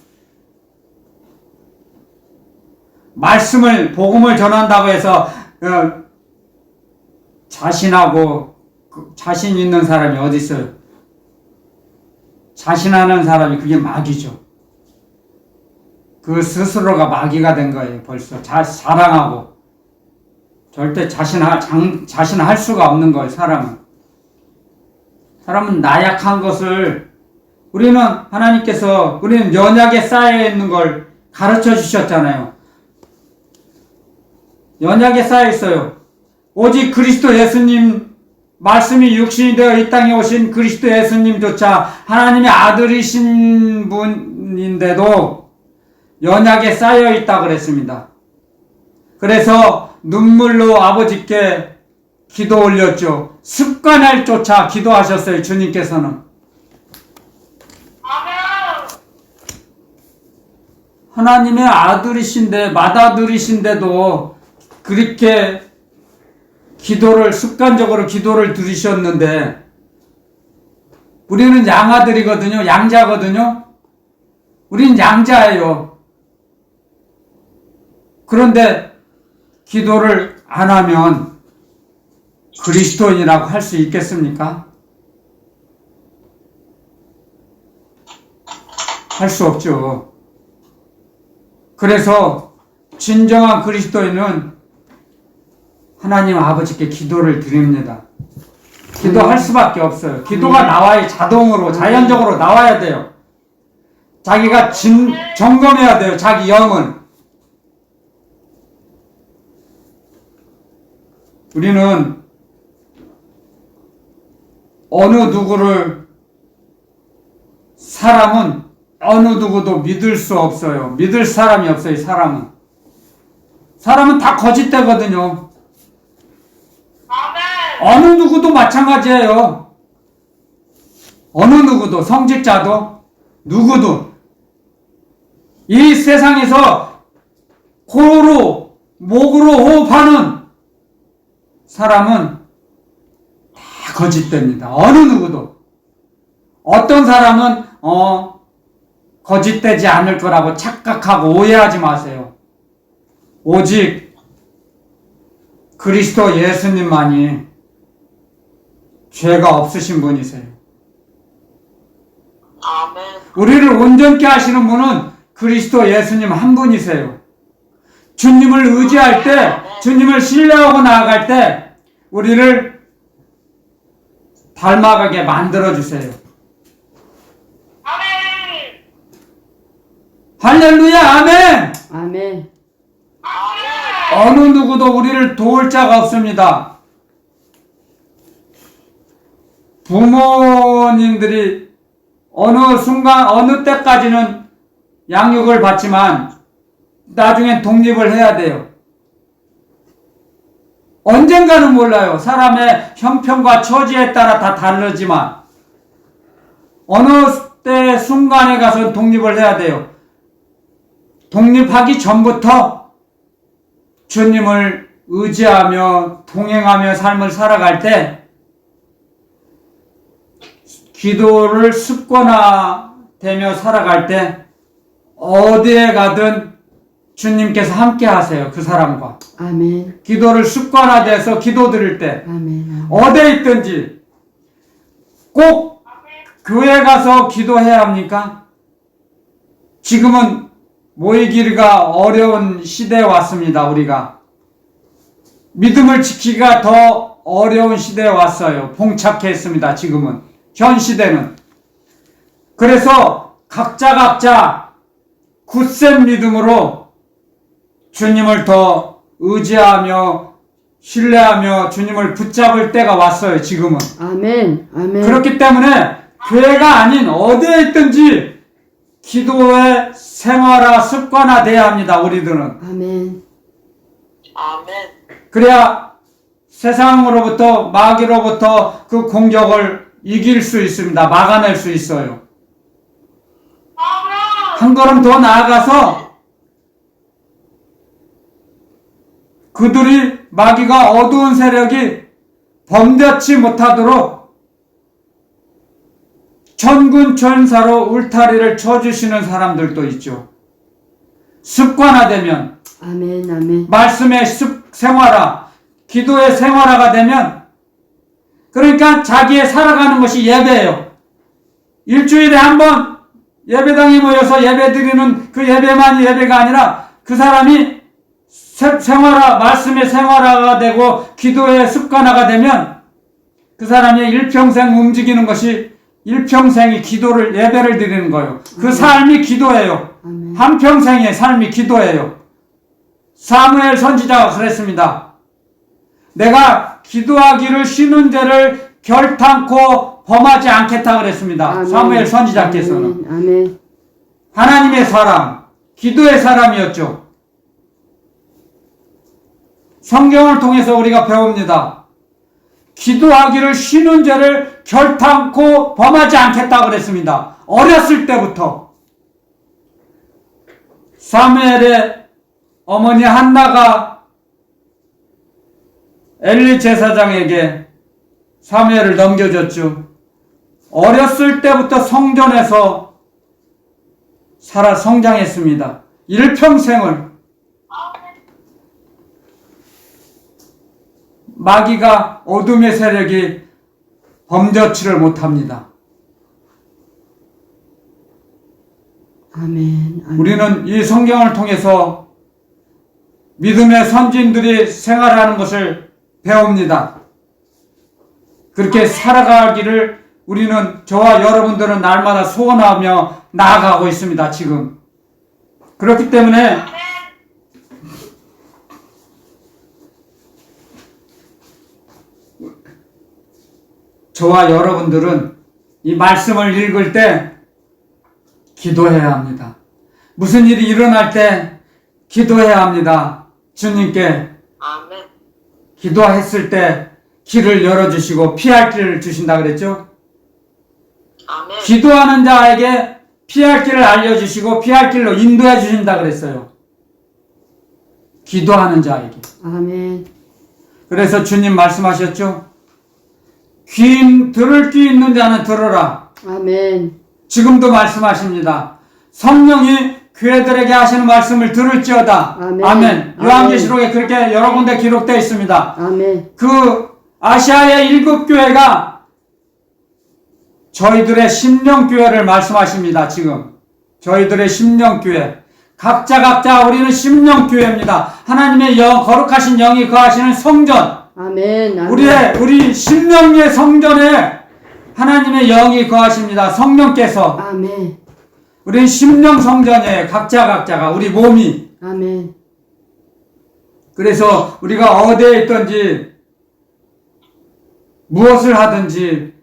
복음을 전한다고 해서 자신하고 자신 있는 사람이 어디 있어요? 자신하는 사람이 그게 마귀죠. 그 스스로가 마귀가 된 거예요. 벌써 자랑하고 절대 자신할 수가 없는 거예요. 사람은 나약한 것을 우리는 연약에 쌓여 있는 걸 가르쳐 주셨잖아요. 연약에 쌓여 있어요. 오직 그리스도 예수님 말씀이 육신이 되어 이 땅에 오신 그리스도 예수님조차 하나님의 아들이신 분인데도 연약에 쌓여 있다 그랬습니다. 그래서 눈물로 아버지께 기도 올렸죠. 습관을 쫓아 기도하셨어요. 주님께서는. 하나님의 맏아들이신데도 그렇게 습관적으로 기도를 드리셨는데, 우리는 양아들이거든요. 양자거든요. 우린 양자예요. 그런데 기도를 안 하면 그리스도인이라고 할 수 있겠습니까? 할 수 없죠. 그래서 진정한 그리스도인은 하나님 아버지께 기도를 드립니다. 기도할 수밖에 없어요. 기도가 나와야 자동으로 자연적으로 나와야 돼요. 자기가 점검해야 돼요. 자기 영은. 우리는 사람은 어느 누구도 믿을 수 없어요. 믿을 사람이 없어요. 사람은 다 거짓되거든요. 어느 누구도 마찬가지예요. 어느 누구도, 성직자도, 누구도. 이 세상에서 목으로 호흡하는 사람은 다 거짓됩니다. 어느 누구도. 어떤 사람은 거짓되지 않을 거라고 착각하고 오해하지 마세요. 오직 그리스도 예수님만이 죄가 없으신 분이세요. 아멘. 우리를 온전케 하시는 분은 그리스도 예수님 한 분이세요. 주님을 의지할 때, 주님을 신뢰하고 나아갈 때 우리를 닮아가게 만들어주세요. 할렐루야, 아멘! 아멘. 어느 누구도 우리를 도울 자가 없습니다. 부모님들이 어느 순간, 어느 때까지는 양육을 받지만 나중엔 독립을 해야 돼요. 언젠가는 몰라요. 사람의 형편과 처지에 따라 다 다르지만 어느 때 순간에 가서 독립을 해야 돼요. 독립하기 전부터 주님을 의지하며 동행하며 삶을 살아갈 때 기도를 습관화되며 살아갈 때 어디에 가든 주님께서 함께 하세요. 그 사람과. 아멘. 기도를 습관화돼서 기도 드릴 때 아멘. 어디에 있든지 꼭 교회 가서 기도해야 합니까? 지금은 모이기가 어려운 시대에 왔습니다. 우리가 믿음을 지키기가 더 어려운 시대에 왔어요. 봉착했습니다. 지금은 현 시대는. 그래서 각자 굳센 믿음으로 주님을 더 의지하며 신뢰하며 주님을 붙잡을 때가 왔어요. 지금은. 아멘. 아멘. 그렇기 때문에 교회가 아닌 어디에 있든지 기도의 생활화 습관화돼야 합니다. 우리들은. 아멘. 아멘. 그래야 세상으로부터 마귀로부터 그 공격을 이길 수 있습니다. 막아낼 수 있어요. 한 걸음 더 나아가서 그들이 마귀가 어두운 세력이 범대치 못하도록 천군 천사로 울타리를 쳐주시는 사람들도 있죠. 습관화되면 아멘. 아멘. 말씀의 생활화, 기도의 생활화가 되면 그러니까 자기의 살아가는 것이 예배예요. 일주일에 한 번 예배당에 모여서 예배드리는 그 예배만이 예배가 아니라 그 사람이 생활화, 말씀의 생활화가 되고 기도의 습관화가 되면 그 사람이 일평생 움직이는 것이 일평생이 기도를 예배를 드리는 거예요. 그 삶이 기도예요. 아멘. 한평생의 삶이 기도예요. 사무엘 선지자가 그랬습니다. 내가 기도하기를 쉬는 죄를 결탄코 범하지 않겠다 그랬습니다. 아멘. 사무엘 선지자께서는. 아멘. 하나님의 사람, 기도의 사람이었죠. 성경을 통해서 우리가 배웁니다. 기도하기를 쉬는 죄를 결탄코 범하지 않겠다 그랬습니다. 어렸을 때부터. 사무엘의 어머니 한나가 엘리 제사장에게 사무엘을 넘겨줬죠. 어렸을 때부터 성전에서 살아 성장했습니다. 일평생을. 마귀가 어둠의 세력이 범접치를 못합니다. 아멘. 아멘. 우리는 이 성경을 통해서 믿음의 선진들이 생활하는 것을 배웁니다. 그렇게 살아가기를 우리는 저와 여러분들은 날마다 소원하며 나아가고 있습니다. 지금. 그렇기 때문에 저와 여러분들은 이 말씀을 읽을 때 기도해야 합니다. 무슨 일이 일어날 때 기도해야 합니다. 주님께 아멘. 기도했을 때 길을 열어주시고 피할 길을 주신다 그랬죠? 아멘. 기도하는 자에게 피할 길을 알려주시고 피할 길로 인도해 주신다 그랬어요. 기도하는 자에게. 아멘. 그래서 주님 말씀하셨죠? 들을 귀 있는 자는 들으라. 아멘. 지금도 말씀하십니다. 성령이 교회들에게 하시는 말씀을 들을지어다. 아멘. 아멘. 요한계시록에 그렇게 여러 군데 기록되어 있습니다. 아멘. 그 아시아의 7 교회가 저희들의 심령교회를 말씀하십니다. 지금 저희들의 심령교회, 각자 우리는 심령교회입니다. 하나님의 거룩하신 영이 거하시는 성전, 아멘. 아멘. 우리 심령의 성전에 하나님의 영이 거하십니다. 성령께서. 아멘. 우리는 심령 성전에 각자가 우리 몸이. 아멘. 그래서 우리가 어디에 있든지 무엇을 하든지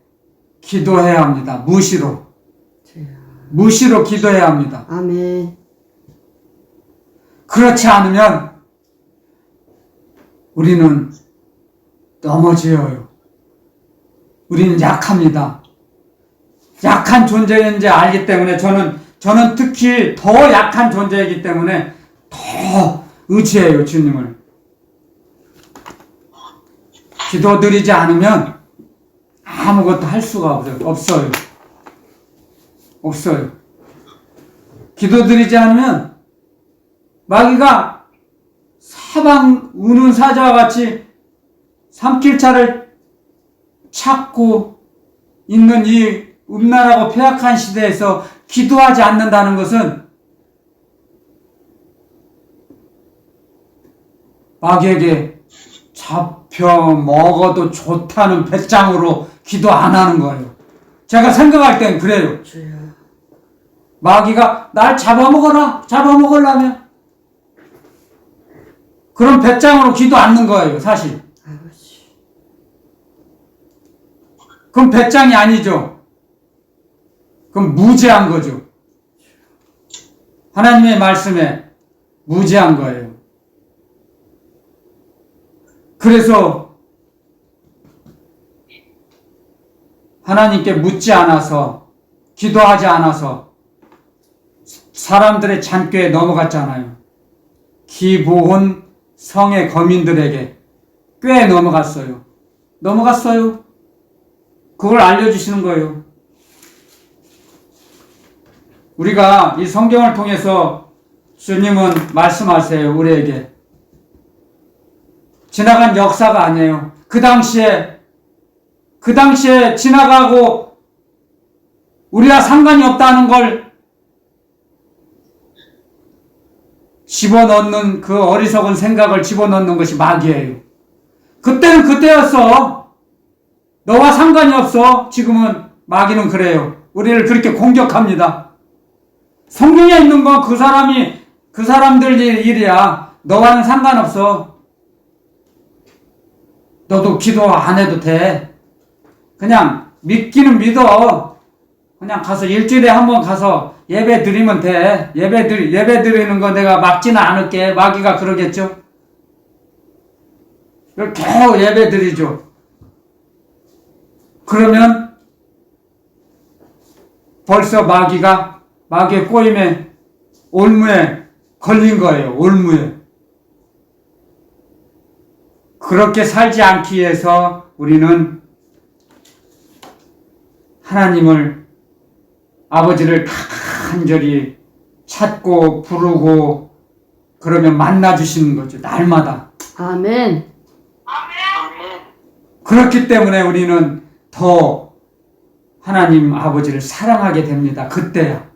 기도해야 합니다. 무시로 기도해야 합니다. 아멘. 그렇지 않으면 우리는 넘어져요. 우리는 약합니다. 약한 존재인지 알기 때문에 저는 특히 더 약한 존재이기 때문에 더 의지해요, 주님을. 기도드리지 않으면 아무것도 할 수가 없어요. 기도드리지 않으면 마귀가 사방 우는 사자와 같이 삼킬차를 찾고 있는 이 음란하고 폐악한 시대에서 기도하지 않는다는 것은 마귀에게 잡혀 먹어도 좋다는 배짱으로 기도 안 하는 거예요. 제가 생각할 땐 그래요. 마귀가 날 잡아먹으려면 그런 배짱으로 기도 않는 거예요, 사실. 그럼 배짱이 아니죠. 그럼 무지한 거죠. 하나님의 말씀에 무지한 거예요. 그래서 하나님께 묻지 않아서, 기도하지 않아서 사람들의 잔꾀에 넘어갔잖아요. 기브온 성의 거민들에게 꽤 넘어갔어요. 그걸 알려주시는 거예요. 우리가 이 성경을 통해서 주님은 말씀하세요, 우리에게. 지나간 역사가 아니에요. 그 당시에 지나가고 우리와 상관이 없다는 걸 집어넣는 그 어리석은 생각을 집어넣는 것이 마귀예요. 그때는 그때였어. 너와 상관이 없어. 지금은 마귀는 그래요. 우리를 그렇게 공격합니다. 성경에 있는 건 그 사람들 일이야. 너와는 상관없어. 너도 기도 안 해도 돼. 그냥 믿기는 믿어. 그냥 가서 일주일에 한 번 가서 예배 드리면 돼. 예배 드리는 거 내가 막지는 않을게. 마귀가 그러겠죠. 겨우 예배 드리죠. 그러면 벌써 마귀의 꼬임에 올무에 걸린 거예요. 올무에. 그렇게 살지 않기 위해서 우리는 하나님을, 아버지를 간절히 찾고 부르고 그러면 만나주시는 거죠. 날마다. 아멘. 그렇기 때문에 우리는 더 하나님 아버지를 사랑하게 됩니다. 그때야.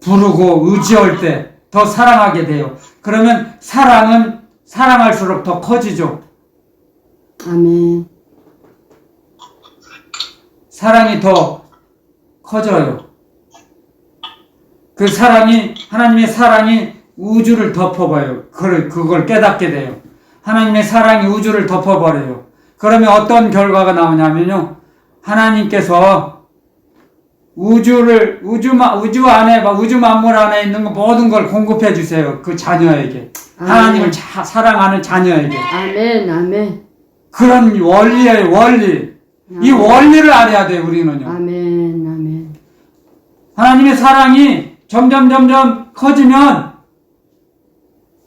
부르고 의지할 때 더 사랑하게 돼요. 그러면 사랑은 사랑할수록 더 커지죠. 아멘. 사랑이 더 커져요. 그 사랑이, 하나님의 사랑이 우주를 덮어봐요. 그걸 깨닫게 돼요. 하나님의 사랑이 우주를 덮어버려요. 그러면 어떤 결과가 나오냐면요. 하나님께서 우주 만물 안에 있는 거 모든 걸 공급해 주세요. 그 자녀에게. 하나님을 사랑하는 자녀에게. 아멘. 아멘. 그런 원리예요, 원리. 이 원리를 알아야 돼요, 우리는요. 아멘. 아멘. 하나님의 사랑이 점점 커지면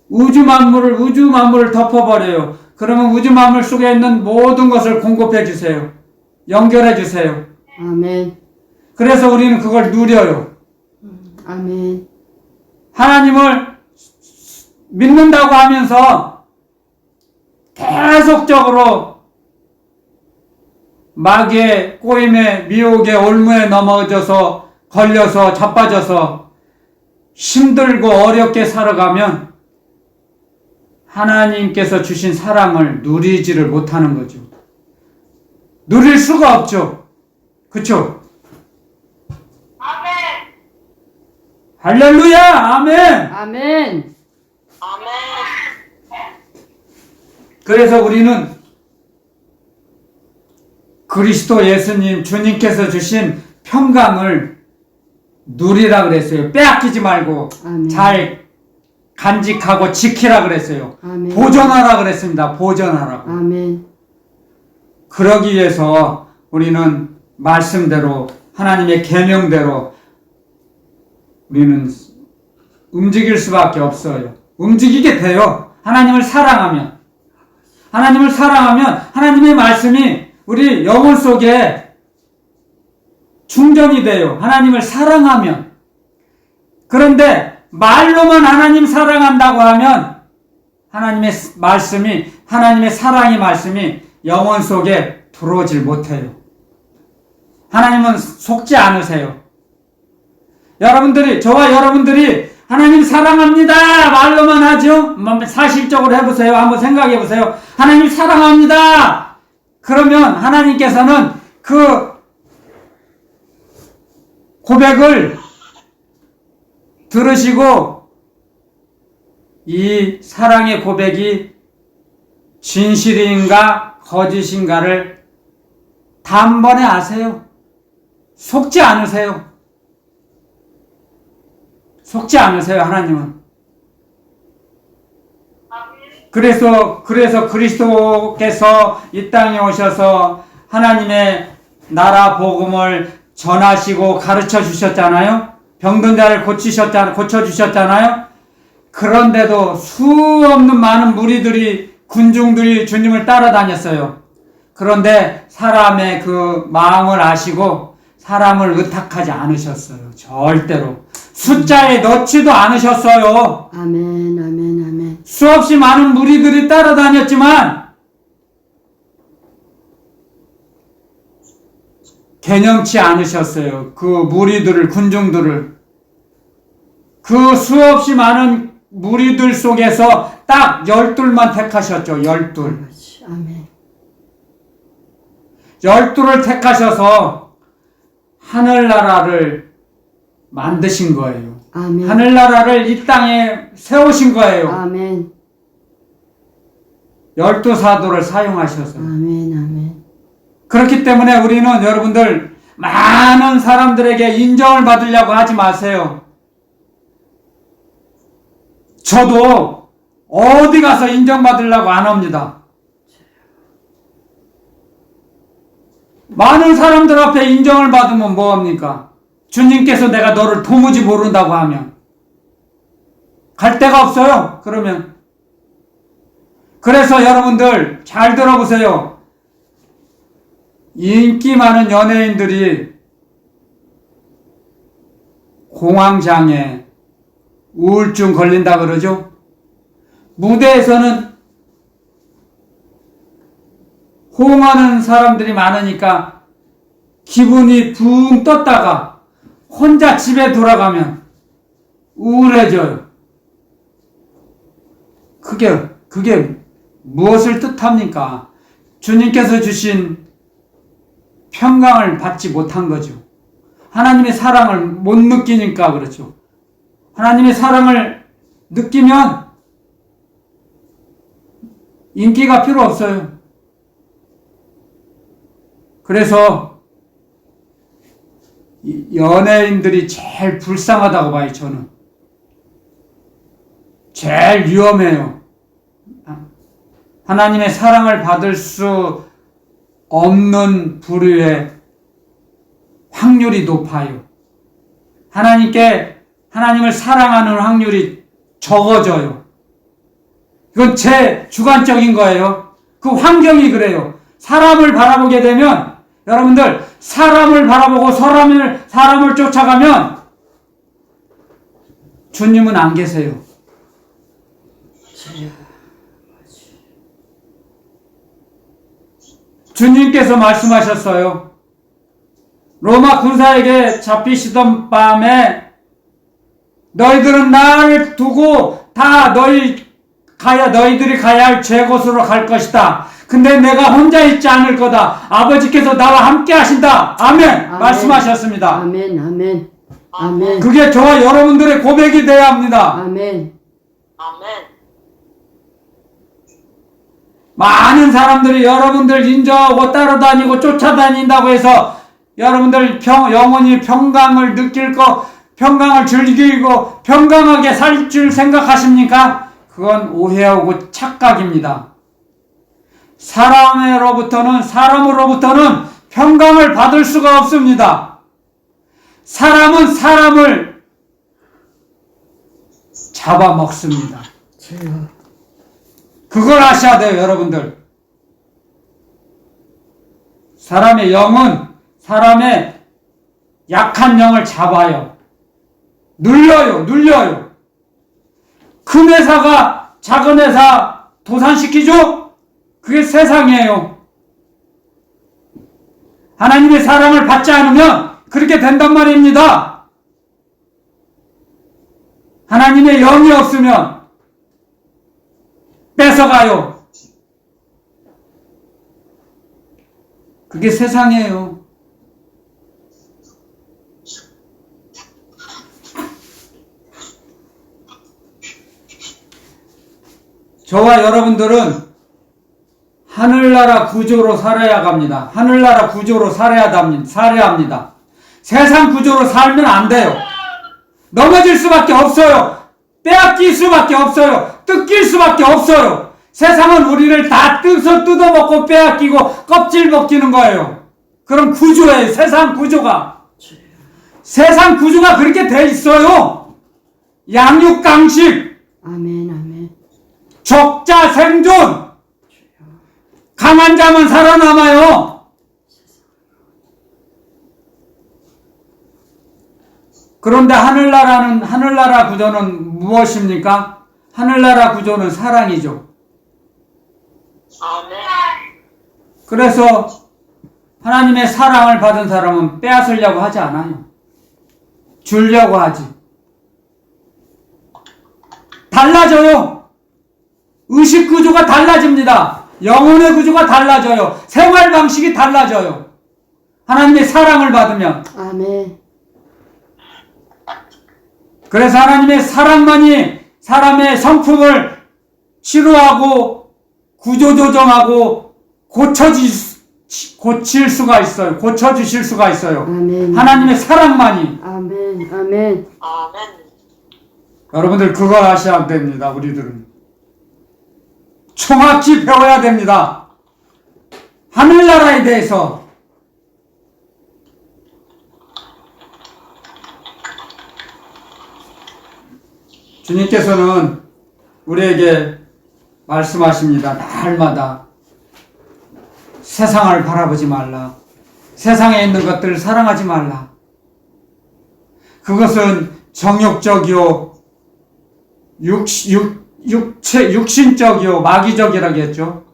우주 만물을 덮어버려요. 그러면 우주 만물 속에 있는 모든 것을 공급해 주세요. 연결해 주세요. 아멘. 그래서 우리는 그걸 누려요. 아멘. 하나님을 믿는다고 하면서 계속적으로 마귀의 꼬임에 미혹의 올무에 넘어져서 걸려서 자빠져서 힘들고 어렵게 살아가면 하나님께서 주신 사랑을 누리지를 못하는 거죠. 누릴 수가 없죠. 그쵸? 아멘. 할렐루야! 아멘! 아멘. 아멘. 그래서 우리는 그리스도 예수님, 주님께서 주신 평강을 누리라 그랬어요. 빼앗기지 말고 아멘. 잘 간직하고 지키라 그랬어요. 아멘. 보존하라 그랬습니다. 보존하라고. 아멘. 그러기 위해서 우리는 말씀대로 하나님의 계명대로 우리는 움직일 수밖에 없어요. 움직이게 돼요. 하나님을 사랑하면. 하나님을 사랑하면 하나님의 말씀이 우리 영혼 속에 충전이 돼요. 하나님을 사랑하면. 그런데 말로만 하나님 사랑한다고 하면 하나님의 말씀이, 하나님의 사랑의 말씀이 영혼 속에 들어오질 못해요. 하나님은 속지 않으세요. 여러분들이, 저와 여러분들이 하나님 사랑합니다 말로만 하죠? 사실적으로 해보세요. 한번 생각해 보세요. 하나님 사랑합니다. 그러면 하나님께서는 그 고백을 들으시고 이 사랑의 고백이 진실인가 거짓인가를 단번에 아세요. 속지 않으세요. 속지 않으세요, 하나님은. 그래서 그리스도께서 이 땅에 오셔서 하나님의 나라 복음을 전하시고 가르쳐 주셨잖아요. 병든 자를 고쳐주셨잖아요. 그런데도 수없는 많은 무리들이, 군중들이 주님을 따라다녔어요. 그런데 사람의 그 마음을 아시고 사람을 의탁하지 않으셨어요. 절대로. 숫자에 넣지도 않으셨어요. 아멘. 아멘. 아멘. 수없이 많은 무리들이 따라다녔지만 개념치 않으셨어요. 그 무리들을, 군중들을. 그 수없이 많은 무리들 속에서 딱 12만 택하셨죠. 12. 아멘. 12를 택하셔서 하늘나라를 만드신 거예요. 아멘. 하늘나라를 이 땅에 세우신 거예요. 아멘. 12사도를 사용하셔서. 아멘. 아멘. 그렇기 때문에 우리는 여러분들 많은 사람들에게 인정을 받으려고 하지 마세요. 저도 어디 가서 인정받으려고 안 합니다. 많은 사람들 앞에 인정을 받으면 뭐합니까? 주님께서 내가 너를 도무지 모른다고 하면 갈 데가 없어요. 그러면. 그래서 여러분들 잘 들어보세요. 인기 많은 연예인들이 공황장애, 우울증 걸린다 그러죠. 무대에서는 호응하는 사람들이 많으니까 기분이 붕 떴다가 혼자 집에 돌아가면 우울해져요. 그게 무엇을 뜻합니까? 주님께서 주신 평강을 받지 못한 거죠. 하나님의 사랑을 못 느끼니까 그렇죠. 하나님의 사랑을 느끼면 인기가 필요 없어요. 그래서 연예인들이 제일 불쌍하다고 봐요, 저는. 제일 위험해요. 하나님의 사랑을 받을 수 없는 부류의 확률이 높아요. 하나님을 사랑하는 확률이 적어져요. 이건 제 주관적인 거예요. 그 환경이 그래요. 사람을 바라보게 되면, 여러분들, 사람을 바라보고 사람을 쫓아가면, 주님은 안 계세요. 주님께서 말씀하셨어요. 로마 군사에게 잡히시던 밤에 너희들은 나를 두고 다 너희들이 가야 할 제 곳으로 갈 것이다. 근데 내가 혼자 있지 않을 거다. 아버지께서 나와 함께 하신다. 아멘. 아멘. 말씀하셨습니다. 아멘. 아멘. 아멘. 그게 저와 여러분들의 고백이 되어야 합니다. 아멘. 아멘. 많은 사람들이 여러분들 인정하고 따라다니고 쫓아다닌다고 해서 여러분들 영원히 평강을 평강을 즐기고 평강하게 살 줄 생각하십니까? 그건 오해하고 착각입니다. 사람으로부터는 평강을 받을 수가 없습니다. 사람은 사람을 잡아먹습니다. 주여. 그걸 아셔야 돼요, 여러분들. 사람의 영은 사람의 약한 영을 잡아요. 눌려요. 큰 회사가 작은 회사 도산시키죠? 그게 세상이에요. 하나님의 사랑을 받지 않으면 그렇게 된단 말입니다. 하나님의 영이 없으면 뺏어가요. 그게 세상이에요. 저와 여러분들은 하늘나라 구조로 살아야 합니다. 하늘나라 구조로 살아야 합니다. 세상 구조로 살면 안 돼요. 넘어질 수밖에 없어요. 빼앗길 수밖에 없어요. 뜯길 수밖에 없어요. 세상은 우리를 다 뜯어먹고 빼앗기고 껍질 벗기는 거예요. 그런 구조예요. 세상 구조가 그렇게 돼 있어요. 양육강식, 아멘. 아멘. 적자 생존, 강한 자만 살아남아요. 그런데 하늘나라 구조는 무엇입니까? 하늘나라 구조는 사랑이죠. 아멘. 그래서 하나님의 사랑을 받은 사람은 빼앗으려고 하지 않아요. 주려고 하지. 달라져요. 의식 구조가 달라집니다. 영혼의 구조가 달라져요. 생활 방식이 달라져요. 하나님의 사랑을 받으면. 아멘. 그래서 하나님의 사랑만이 사람의 성품을 치료하고 구조조정하고 고칠 수가 있어요. 고쳐주실 수가 있어요. 아멘. 하나님의 사랑만이. 아멘. 아멘. 아멘. 여러분들 그걸 아셔야 됩니다. 우리들은 정확히 배워야 됩니다. 하늘나라에 대해서. 주님께서는 우리에게 말씀하십니다. 날마다 세상을 바라보지 말라. 세상에 있는 것들을 사랑하지 말라. 그것은 정욕적이요, 육신적이요, 마귀적이라고 했죠.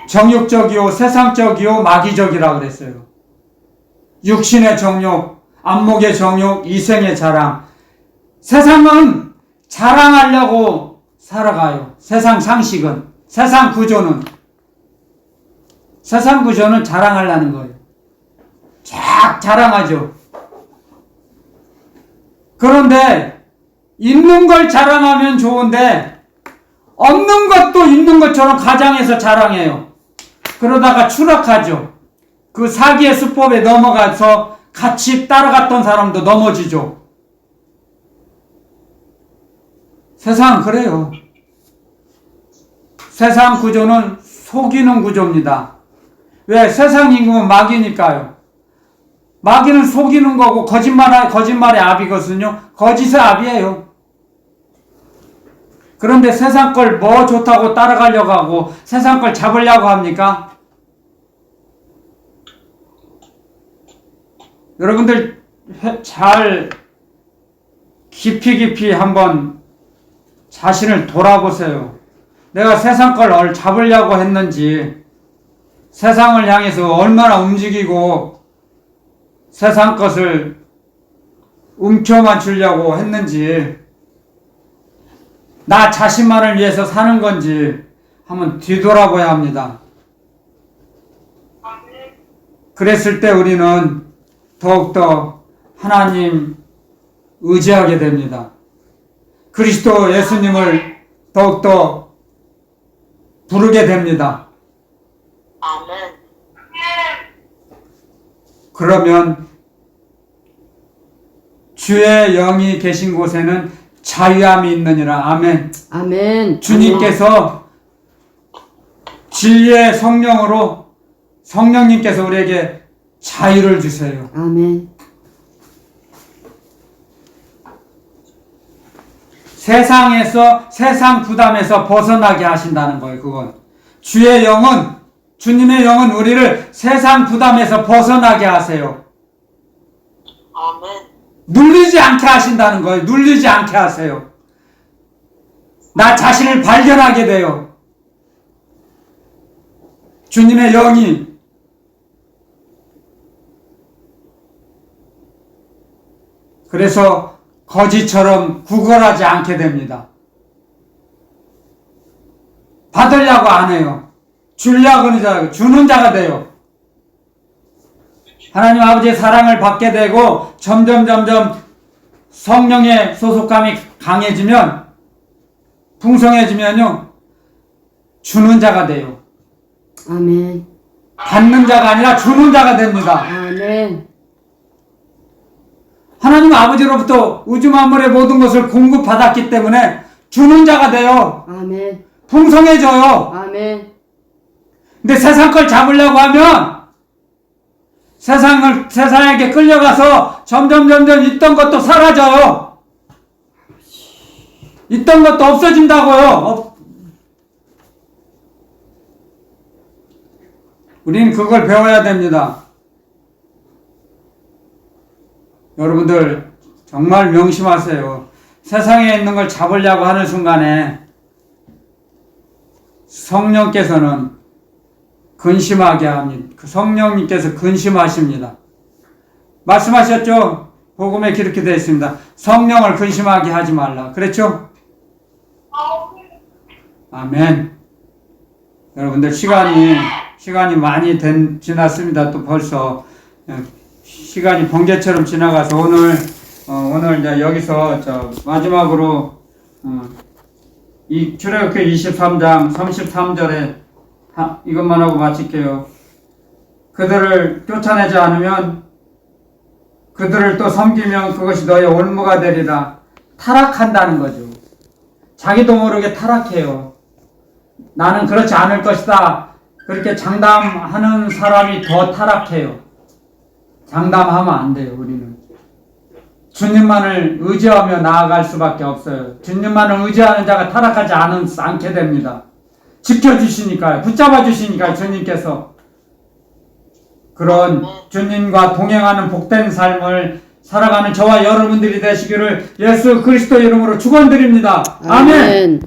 정욕적이요, 세상적이요, 마귀적이라고 그랬어요. 육신의 정욕, 안목의 정욕, 이생의 자랑. 세상은 자랑하려고 살아가요. 세상 상식은, 세상 구조는 자랑하려는 거예요. 쫙 자랑하죠. 그런데 있는 걸 자랑하면 좋은데 없는 것도 있는 것처럼 가장해서 자랑해요. 그러다가 추락하죠. 그 사기의 수법에 넘어가서 같이 따라갔던 사람도 넘어지죠. 세상은 그래요. 세상 구조는 속이는 구조입니다. 왜? 세상 임금은 마귀니까요. 마귀는 속이는 거고 거짓말의 압이거든요. 거짓의 압이에요. 그런데 세상 걸 뭐 좋다고 따라가려고 하고 세상 걸 잡으려고 합니까? 여러분들 잘 깊이 한번 자신을 돌아보세요. 내가 세상 걸 잡으려고 했는지, 세상을 향해서 얼마나 움직이고 세상 것을 움켜만 주려고 했는지, 나 자신만을 위해서 사는 건지 한번 뒤돌아봐야 합니다. 그랬을 때 우리는 더욱더 하나님 의지하게 됩니다. 그리스도 예수님을 더욱더 부르게 됩니다. 아멘. 그러면 주의 영이 계신 곳에는 자유함이 있느니라. 아멘. 아멘. 주님께서 진리의 성령으로 성령님께서 우리에게 자유를 주세요. 아멘. 세상에서, 세상 부담에서 벗어나게 하신다는 거예요. 그건 주의 영은, 주님의 영은 우리를 세상 부담에서 벗어나게 하세요. 아멘. 눌리지 않게 하신다는 거예요. 눌리지 않게 하세요. 나 자신을 발견하게 돼요. 주님의 영이 그래서 거지처럼 구걸하지 않게 됩니다. 받으려고 안 해요. 주려고 하는 자, 주는 자가 돼요. 하나님 아버지의 사랑을 받게 되고 점점 성령의 소속감이 강해지면, 풍성해지면요, 주는 자가 돼요. 아멘. 받는 자가 아니라 주는 자가 됩니다. 아멘. 하나님 아버지로부터 우주 만물의 모든 것을 공급받았기 때문에 주는 자가 돼요. 아멘. 풍성해져요. 아멘. 근데 세상 걸 잡으려고 하면 세상에게 끌려가서 점점 있던 것도 사라져요. 있던 것도 없어진다고요. 우리는 그걸 배워야 됩니다. 여러분들 정말 명심하세요. 세상에 있는 걸 잡으려고 하는 순간에 성령께서는 근심하게 합니다. 성령님께서 근심하십니다. 말씀하셨죠? 복음에 그렇게 되어 있습니다. 성령을 근심하게 하지 말라. 그랬죠? 아멘. 여러분들 시간이 많이 지났습니다. 또 벌써 시간이 번개처럼 지나가서 오늘 이제 여기서 마지막으로 이 출애굽기 23장 33절에 이것만 하고 마칠게요. 그들을 쫓아내지 않으면, 그들을 또 섬기면 그것이 너의 올무가 되리라. 타락한다는 거죠. 자기도 모르게 타락해요. 나는 그렇지 않을 것이다. 그렇게 장담하는 사람이 더 타락해요. 장담하면 안 돼요. 우리는 주님만을 의지하며 나아갈 수밖에 없어요. 주님만을 의지하는 자가 타락하지 않게 됩니다. 지켜주시니까요. 붙잡아 주시니까요. 주님께서. 그런 주님과 동행하는 복된 삶을 살아가는 저와 여러분들이 되시기를 예수 그리스도 이름으로 축원드립니다. 아멘.